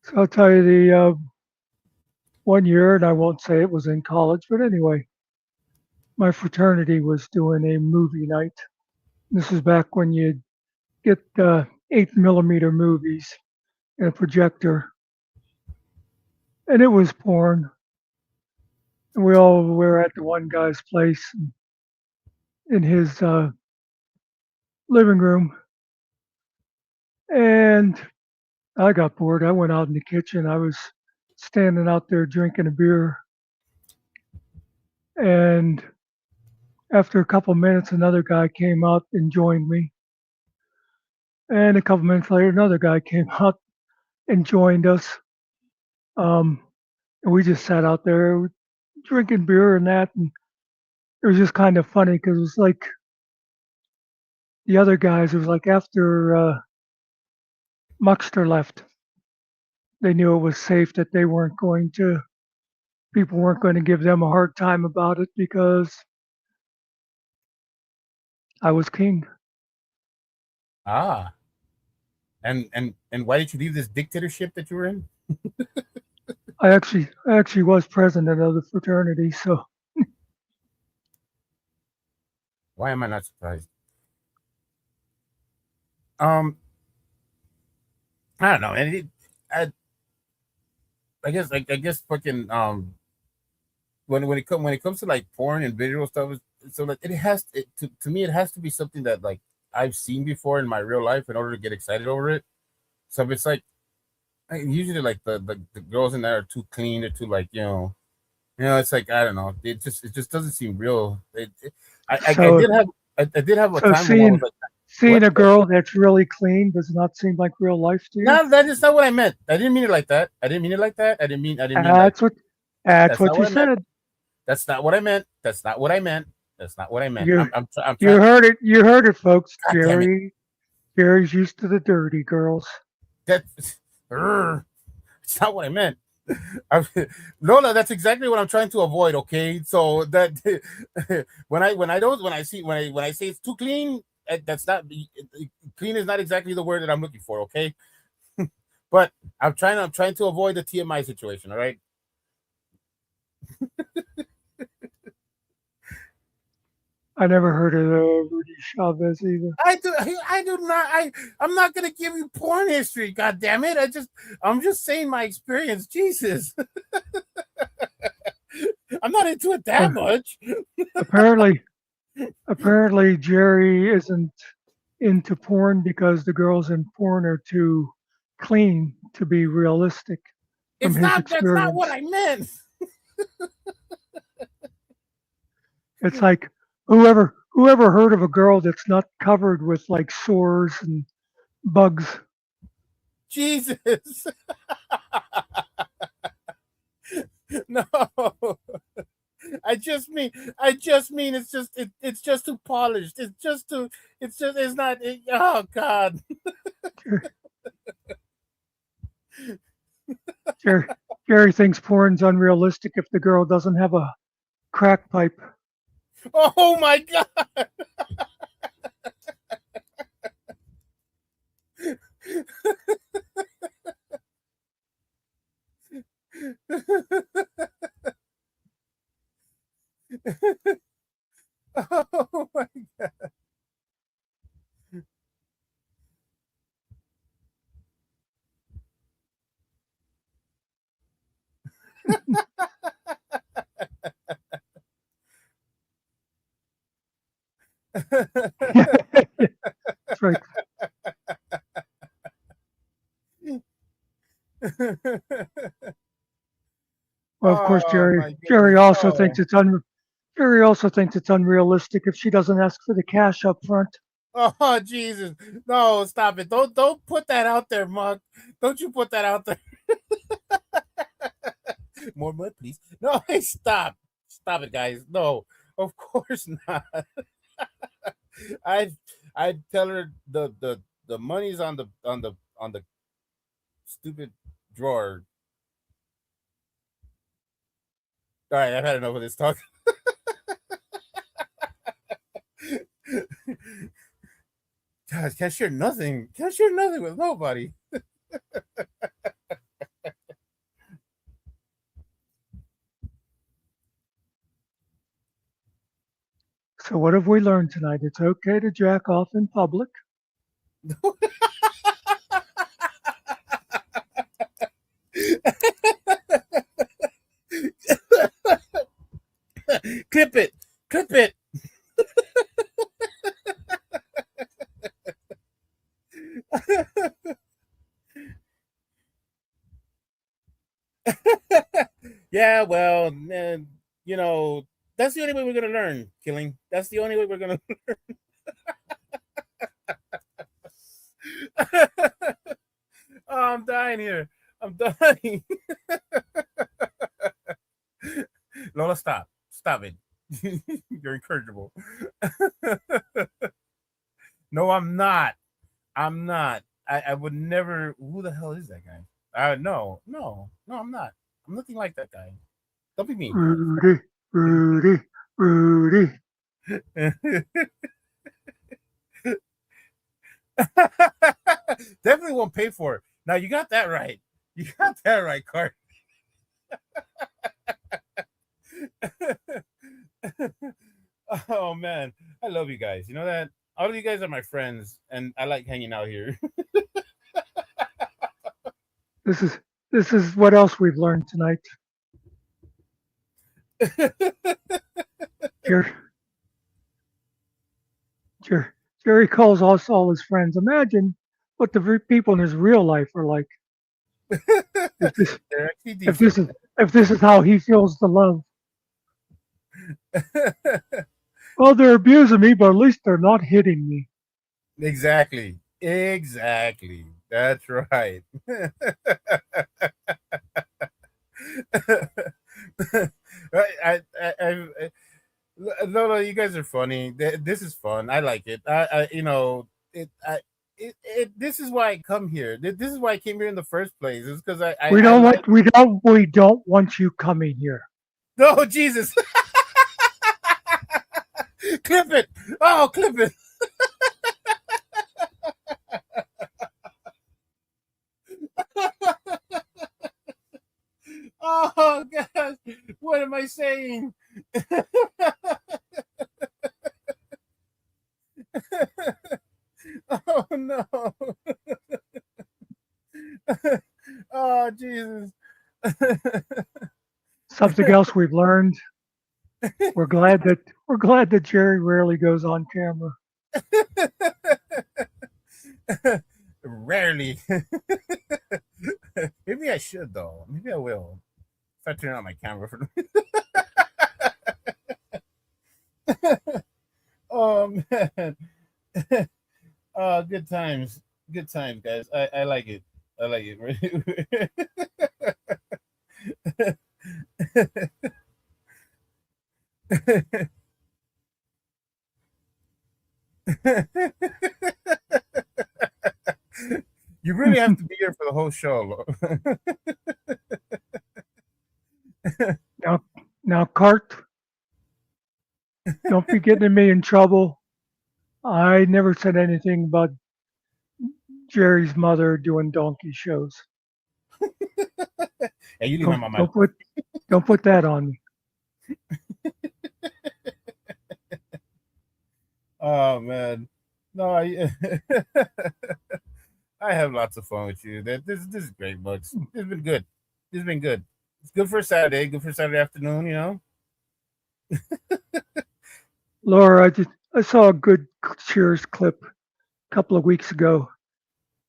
So I'll tell you the one year, and I won't say it was in college, but anyway, my fraternity was doing a movie night. This is back when you'd get 8mm movies in a projector, and it was porn. And we all were at the one guy's place in his living room, and I got bored. I went out in the kitchen. I was standing out there drinking a beer, and after a couple minutes, another guy came out and joined me. And a couple minutes later, another guy came out and joined us. And we just sat out there drinking beer and that. And it was just kind of funny because it was like the other guys, it was like after Muckster left, they knew it was safe that people weren't going to give them a hard time about it because I was king. Ah, and why did you leave this dictatorship that you were in? I actually was president of the fraternity, so Why am I not surprised? I don't know, and I guess fucking when it comes to like porn and visual stuff, so like to me it has to be something that like I've seen before in my real life in order to get excited over it. So if it's like usually like the girls in there are too clean, they're too like it's like I don't know, it just doesn't seem real. I so did have a so time when I was like, seeing what? a girl that's really clean does not seem like real life to you. No, that is not what I meant. I didn't mean it like that. I didn't mean it like that. I didn't mean like That's that's what not you what I meant. said. That's not what I meant. That's not what I meant. That's not what I meant. You I'm you trying. heard it. You heard it, folks. God damn it. Jerry's used to the dirty girls. That's it's not what I meant. No, that's exactly what I'm trying to avoid. Okay, so that when I say it's too clean, that's not clean is not exactly the word that I'm looking for. Okay, but I'm trying to avoid the TMI situation. All right. I never heard of Rudy Chavez either. I do not. I'm not gonna give you porn history. God damn it! I'm just saying my experience. Jesus, I'm not into it that much. Apparently, Jerry isn't into porn because the girls in porn are too clean to be realistic from his That's not what experience. I meant. It's like whoever heard of a girl that's not covered with like sores and bugs. Jesus. No. I just mean it's just too polished. It's not oh God. Jerry thinks porn's unrealistic if the girl doesn't have a crack pipe. Oh my God. Oh my God. That's right. Well, of course, Jerry also thinks it's unrealistic if she doesn't ask for the cash up front. Oh Jesus! No, stop it! Don't put that out there, Muck. Don't you put that out there? More mud, please. No, hey, stop it, guys. No, of course not. I'd tell her the money's on the stupid drawer. All right, I've had enough of this talk. Guys, can't share nothing. Can't share nothing with nobody. So what have we learned tonight? It's okay to jack off in public. Clip it. Clip it. Yeah, well, man, that's the only way we're gonna learn, Killing. That's the only way we're gonna learn. Oh, I'm dying here. I'm dying. Lola, stop. Stop it. You're incorrigible. No, I'm not. I'm not. I would never. Who the hell is that guy? No, I'm not. I'm nothing like that guy. Don't be mean. Rudy, Rudy, Rudy. Definitely won't pay for it. Now you got that right. You got that right, Cart. Oh man, I love you guys. You know that all of you guys are my friends, and I like hanging out here. This is what else we've learned tonight. Jerry, Jerry calls us all his friends. Imagine what the people in his real life are like. If this, They're actually if this decent. is if this is how he feels the love. Well, they're abusing me, but at least they're not hitting me. Exactly. That's right. No, you guys are funny. This is fun. I like it. This is why I come here. This is why I came here in the first place. It's because We I don't like. want we don't want you coming here. No, Jesus. Clip it. Oh, clip it. Oh gosh, what am I saying? Oh no. Oh Jesus. Something else we've learned. We're glad that Jerry rarely goes on camera. Rarely. Maybe I should though. Maybe I will. Start turning on my camera for Oh man. Oh, good times. Good times, guys. I like it. I like it. You really have to be here for the whole show. Now, Cart, don't be getting me in trouble. I never said anything about Jerry's mother doing donkey shows. Hey, you leave my mama. Don't put that on me. Oh man, no, I have lots of fun with you. This is great, Bugs. This has been good. This has been good. It's good for Saturday. Good for Saturday afternoon. You know. Laura, I saw a good Cheers clip a couple of weeks ago.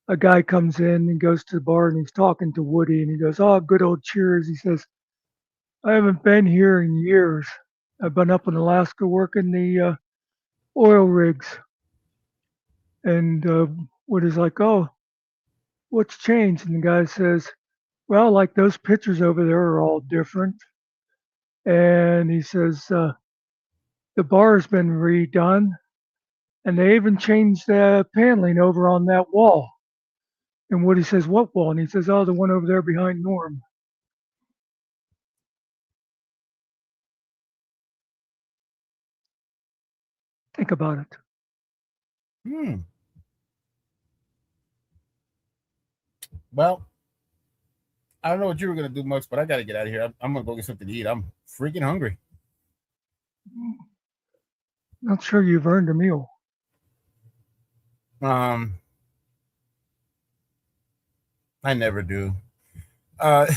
A guy comes in and goes to the bar and he's talking to Woody and he goes, "Oh, good old Cheers." He says, "I haven't been here in years. I've been up in Alaska working the oil rigs." And Woody's like, "Oh, what's changed?" And the guy says, "Well, like those pictures over there are all different." And he says, "The bar's been redone, and they even changed the paneling over on that wall." And Woody says, "What wall?" And he says, "Oh, the one over there behind Norm." Think about it. Well, I don't know what you were gonna do, Mux, but I gotta get out of here. I'm gonna go get something to eat. I'm freaking hungry. Not sure you've earned a meal. I never do. But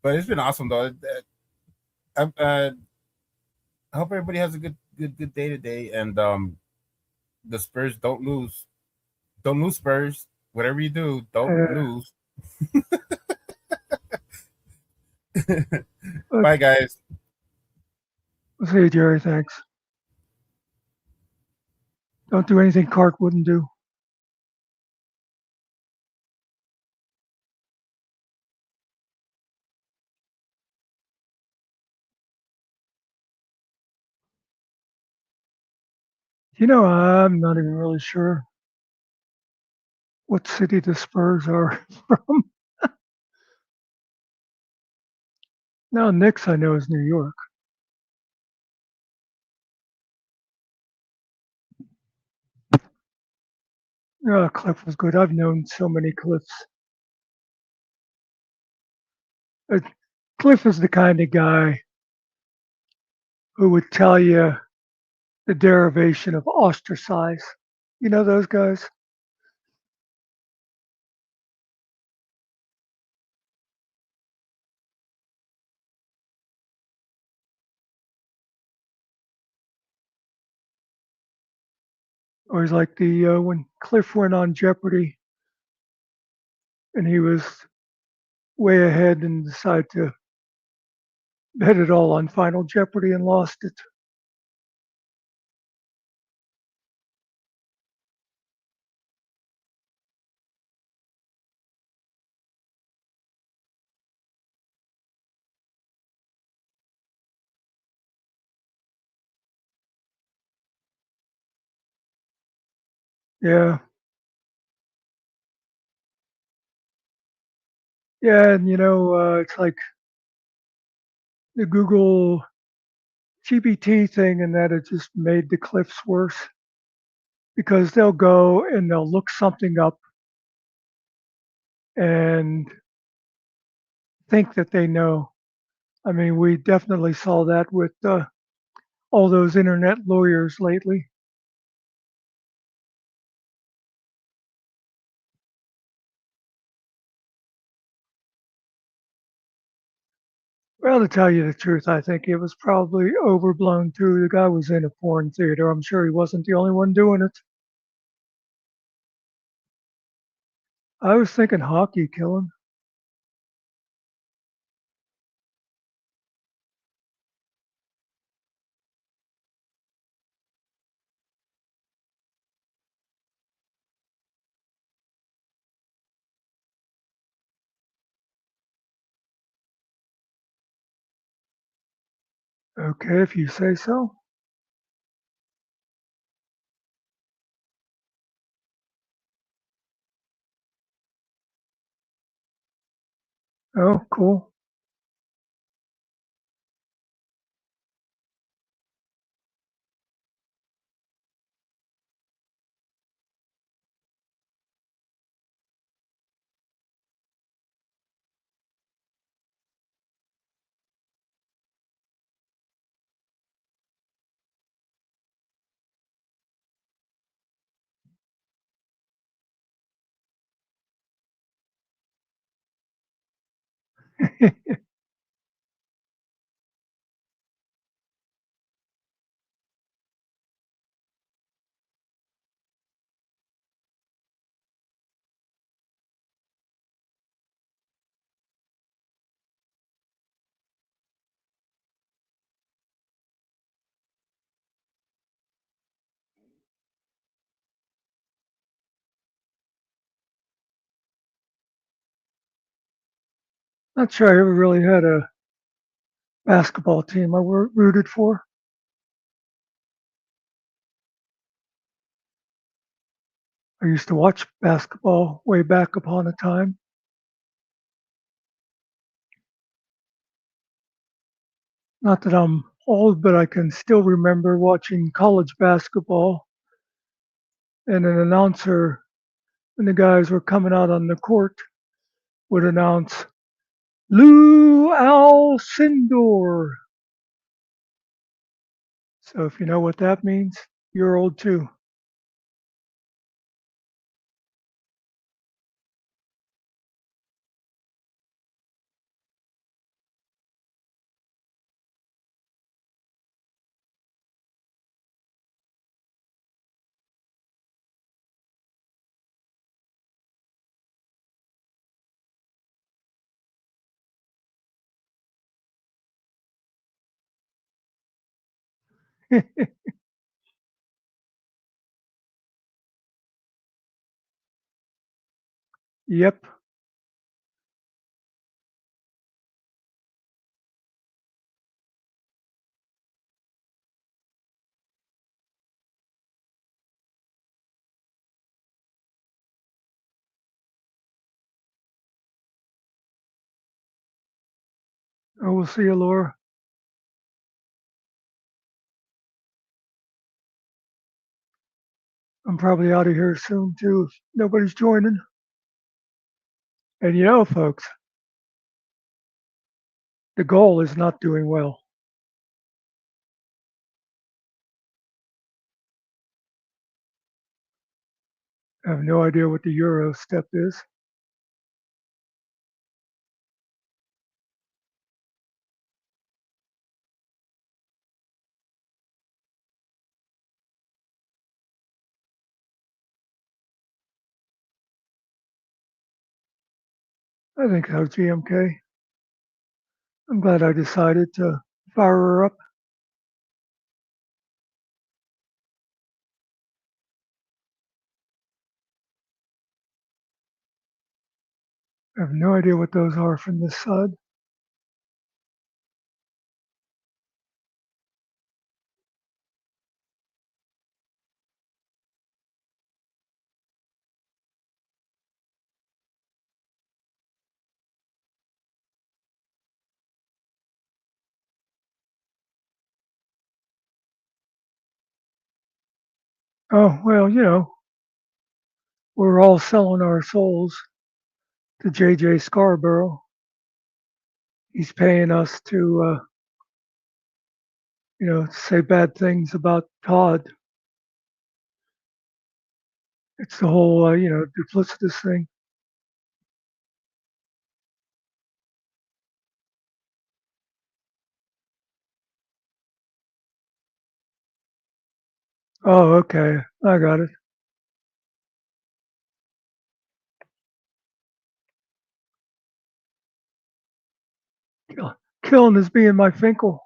it's been awesome though. I hope everybody has a good day today, and the Spurs don't lose. Don't lose, Spurs. Whatever you do, don't lose. Bye, guys. See you, Jerry. Thanks. Don't do anything Cart wouldn't do. I'm not even really sure what city the Spurs are from. Now, Knicks I know is New York. Cliff was good. I've known so many Cliffs. Uh, Cliff is the kind of guy who would tell you the derivation of ostracize. You know those guys? Or he's like the when Cliff went on Jeopardy and he was way ahead and decided to bet it all on Final Jeopardy and lost it. Yeah. Yeah, and it's like the Google GPT thing, and that it just made the Cliffs worse because they'll go and they'll look something up and think that they know. I mean, we definitely saw that with all those internet lawyers lately. Well, to tell you the truth, I think it was probably overblown too. The guy was in a porn theater. I'm sure he wasn't the only one doing it. I was thinking hockey killing. Okay, if you say so. Oh, cool. Not sure I ever really had a basketball team I rooted for. I used to watch basketball way back upon a time. Not that I'm old, but I can still remember watching college basketball and an announcer, when the guys were coming out on the court, would announce Lou Alcindor. So if you know what that means, you're old too. Yep. I will see you, Laura. I'm probably out of here soon too if nobody's joining. And you know, folks, the goal is not doing well. I have no idea what the Euro step is. I think so, GMK. I'm glad I decided to fire her up. I have no idea what those are from this side. Oh, well, you know, we're all selling our souls to JJ Scarborough. He's paying us to, say bad things about Todd. It's the whole, duplicitous thing. Oh, okay. I got it. Killing is being my Finkel.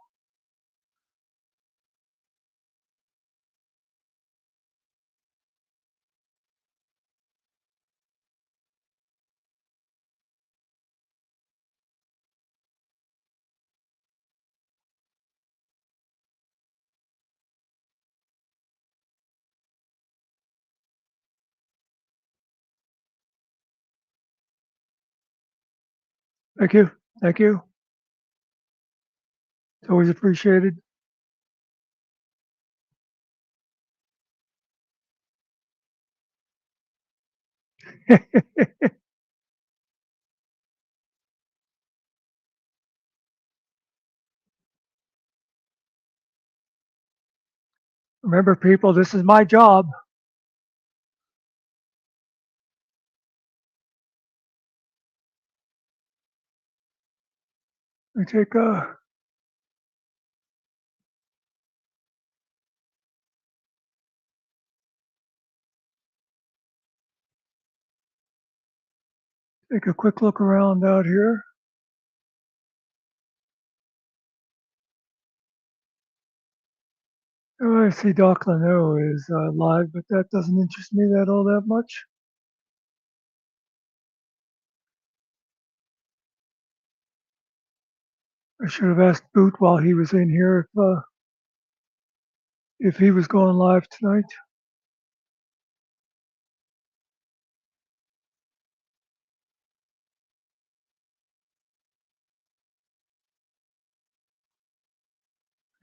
Thank you. Thank you. It's always appreciated. Remember, people, this is my job. I take a quick look around out here. Oh, I see Doc Leno is live, but that doesn't interest me that all that much. I should have asked Boot while he was in here if he was going live tonight.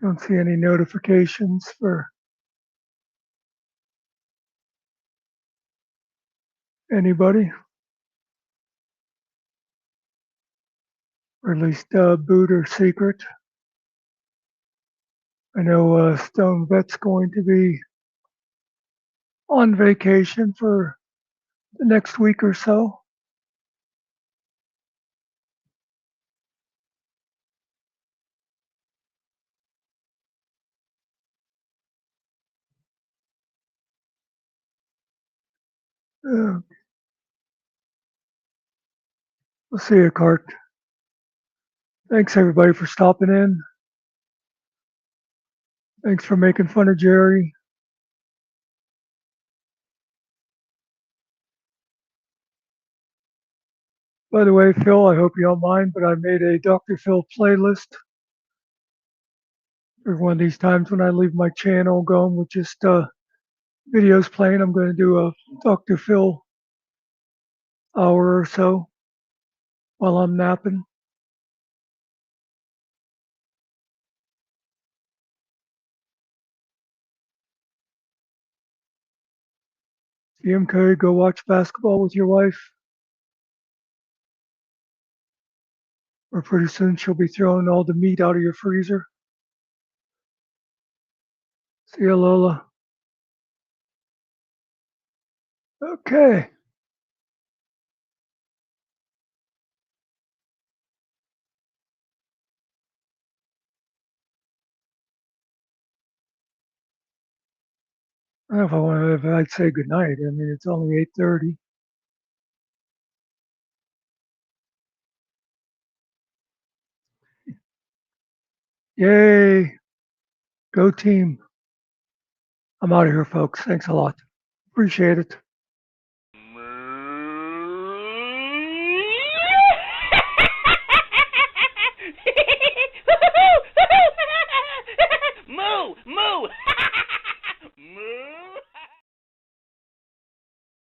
Don't see any notifications for anybody, or at least Boot or Secret. I know Stone Vet's going to be on vacation for the next week or so. We'll see you, Cart. Thanks everybody for stopping in. Thanks for making fun of Jerry. By the way, Phil, I hope you don't mind, but I made a Dr. Phil playlist for one of these times when I leave my channel going with just videos playing. I'm going to do a Dr. Phil hour or so while I'm napping. BMK, go watch basketball with your wife. Or pretty soon she'll be throwing all the meat out of your freezer. See ya, Lola. Okay. I don't know if I'd say goodnight. I mean, it's only 8:30. Yay. Go team. I'm out of here, folks. Thanks a lot. Appreciate it.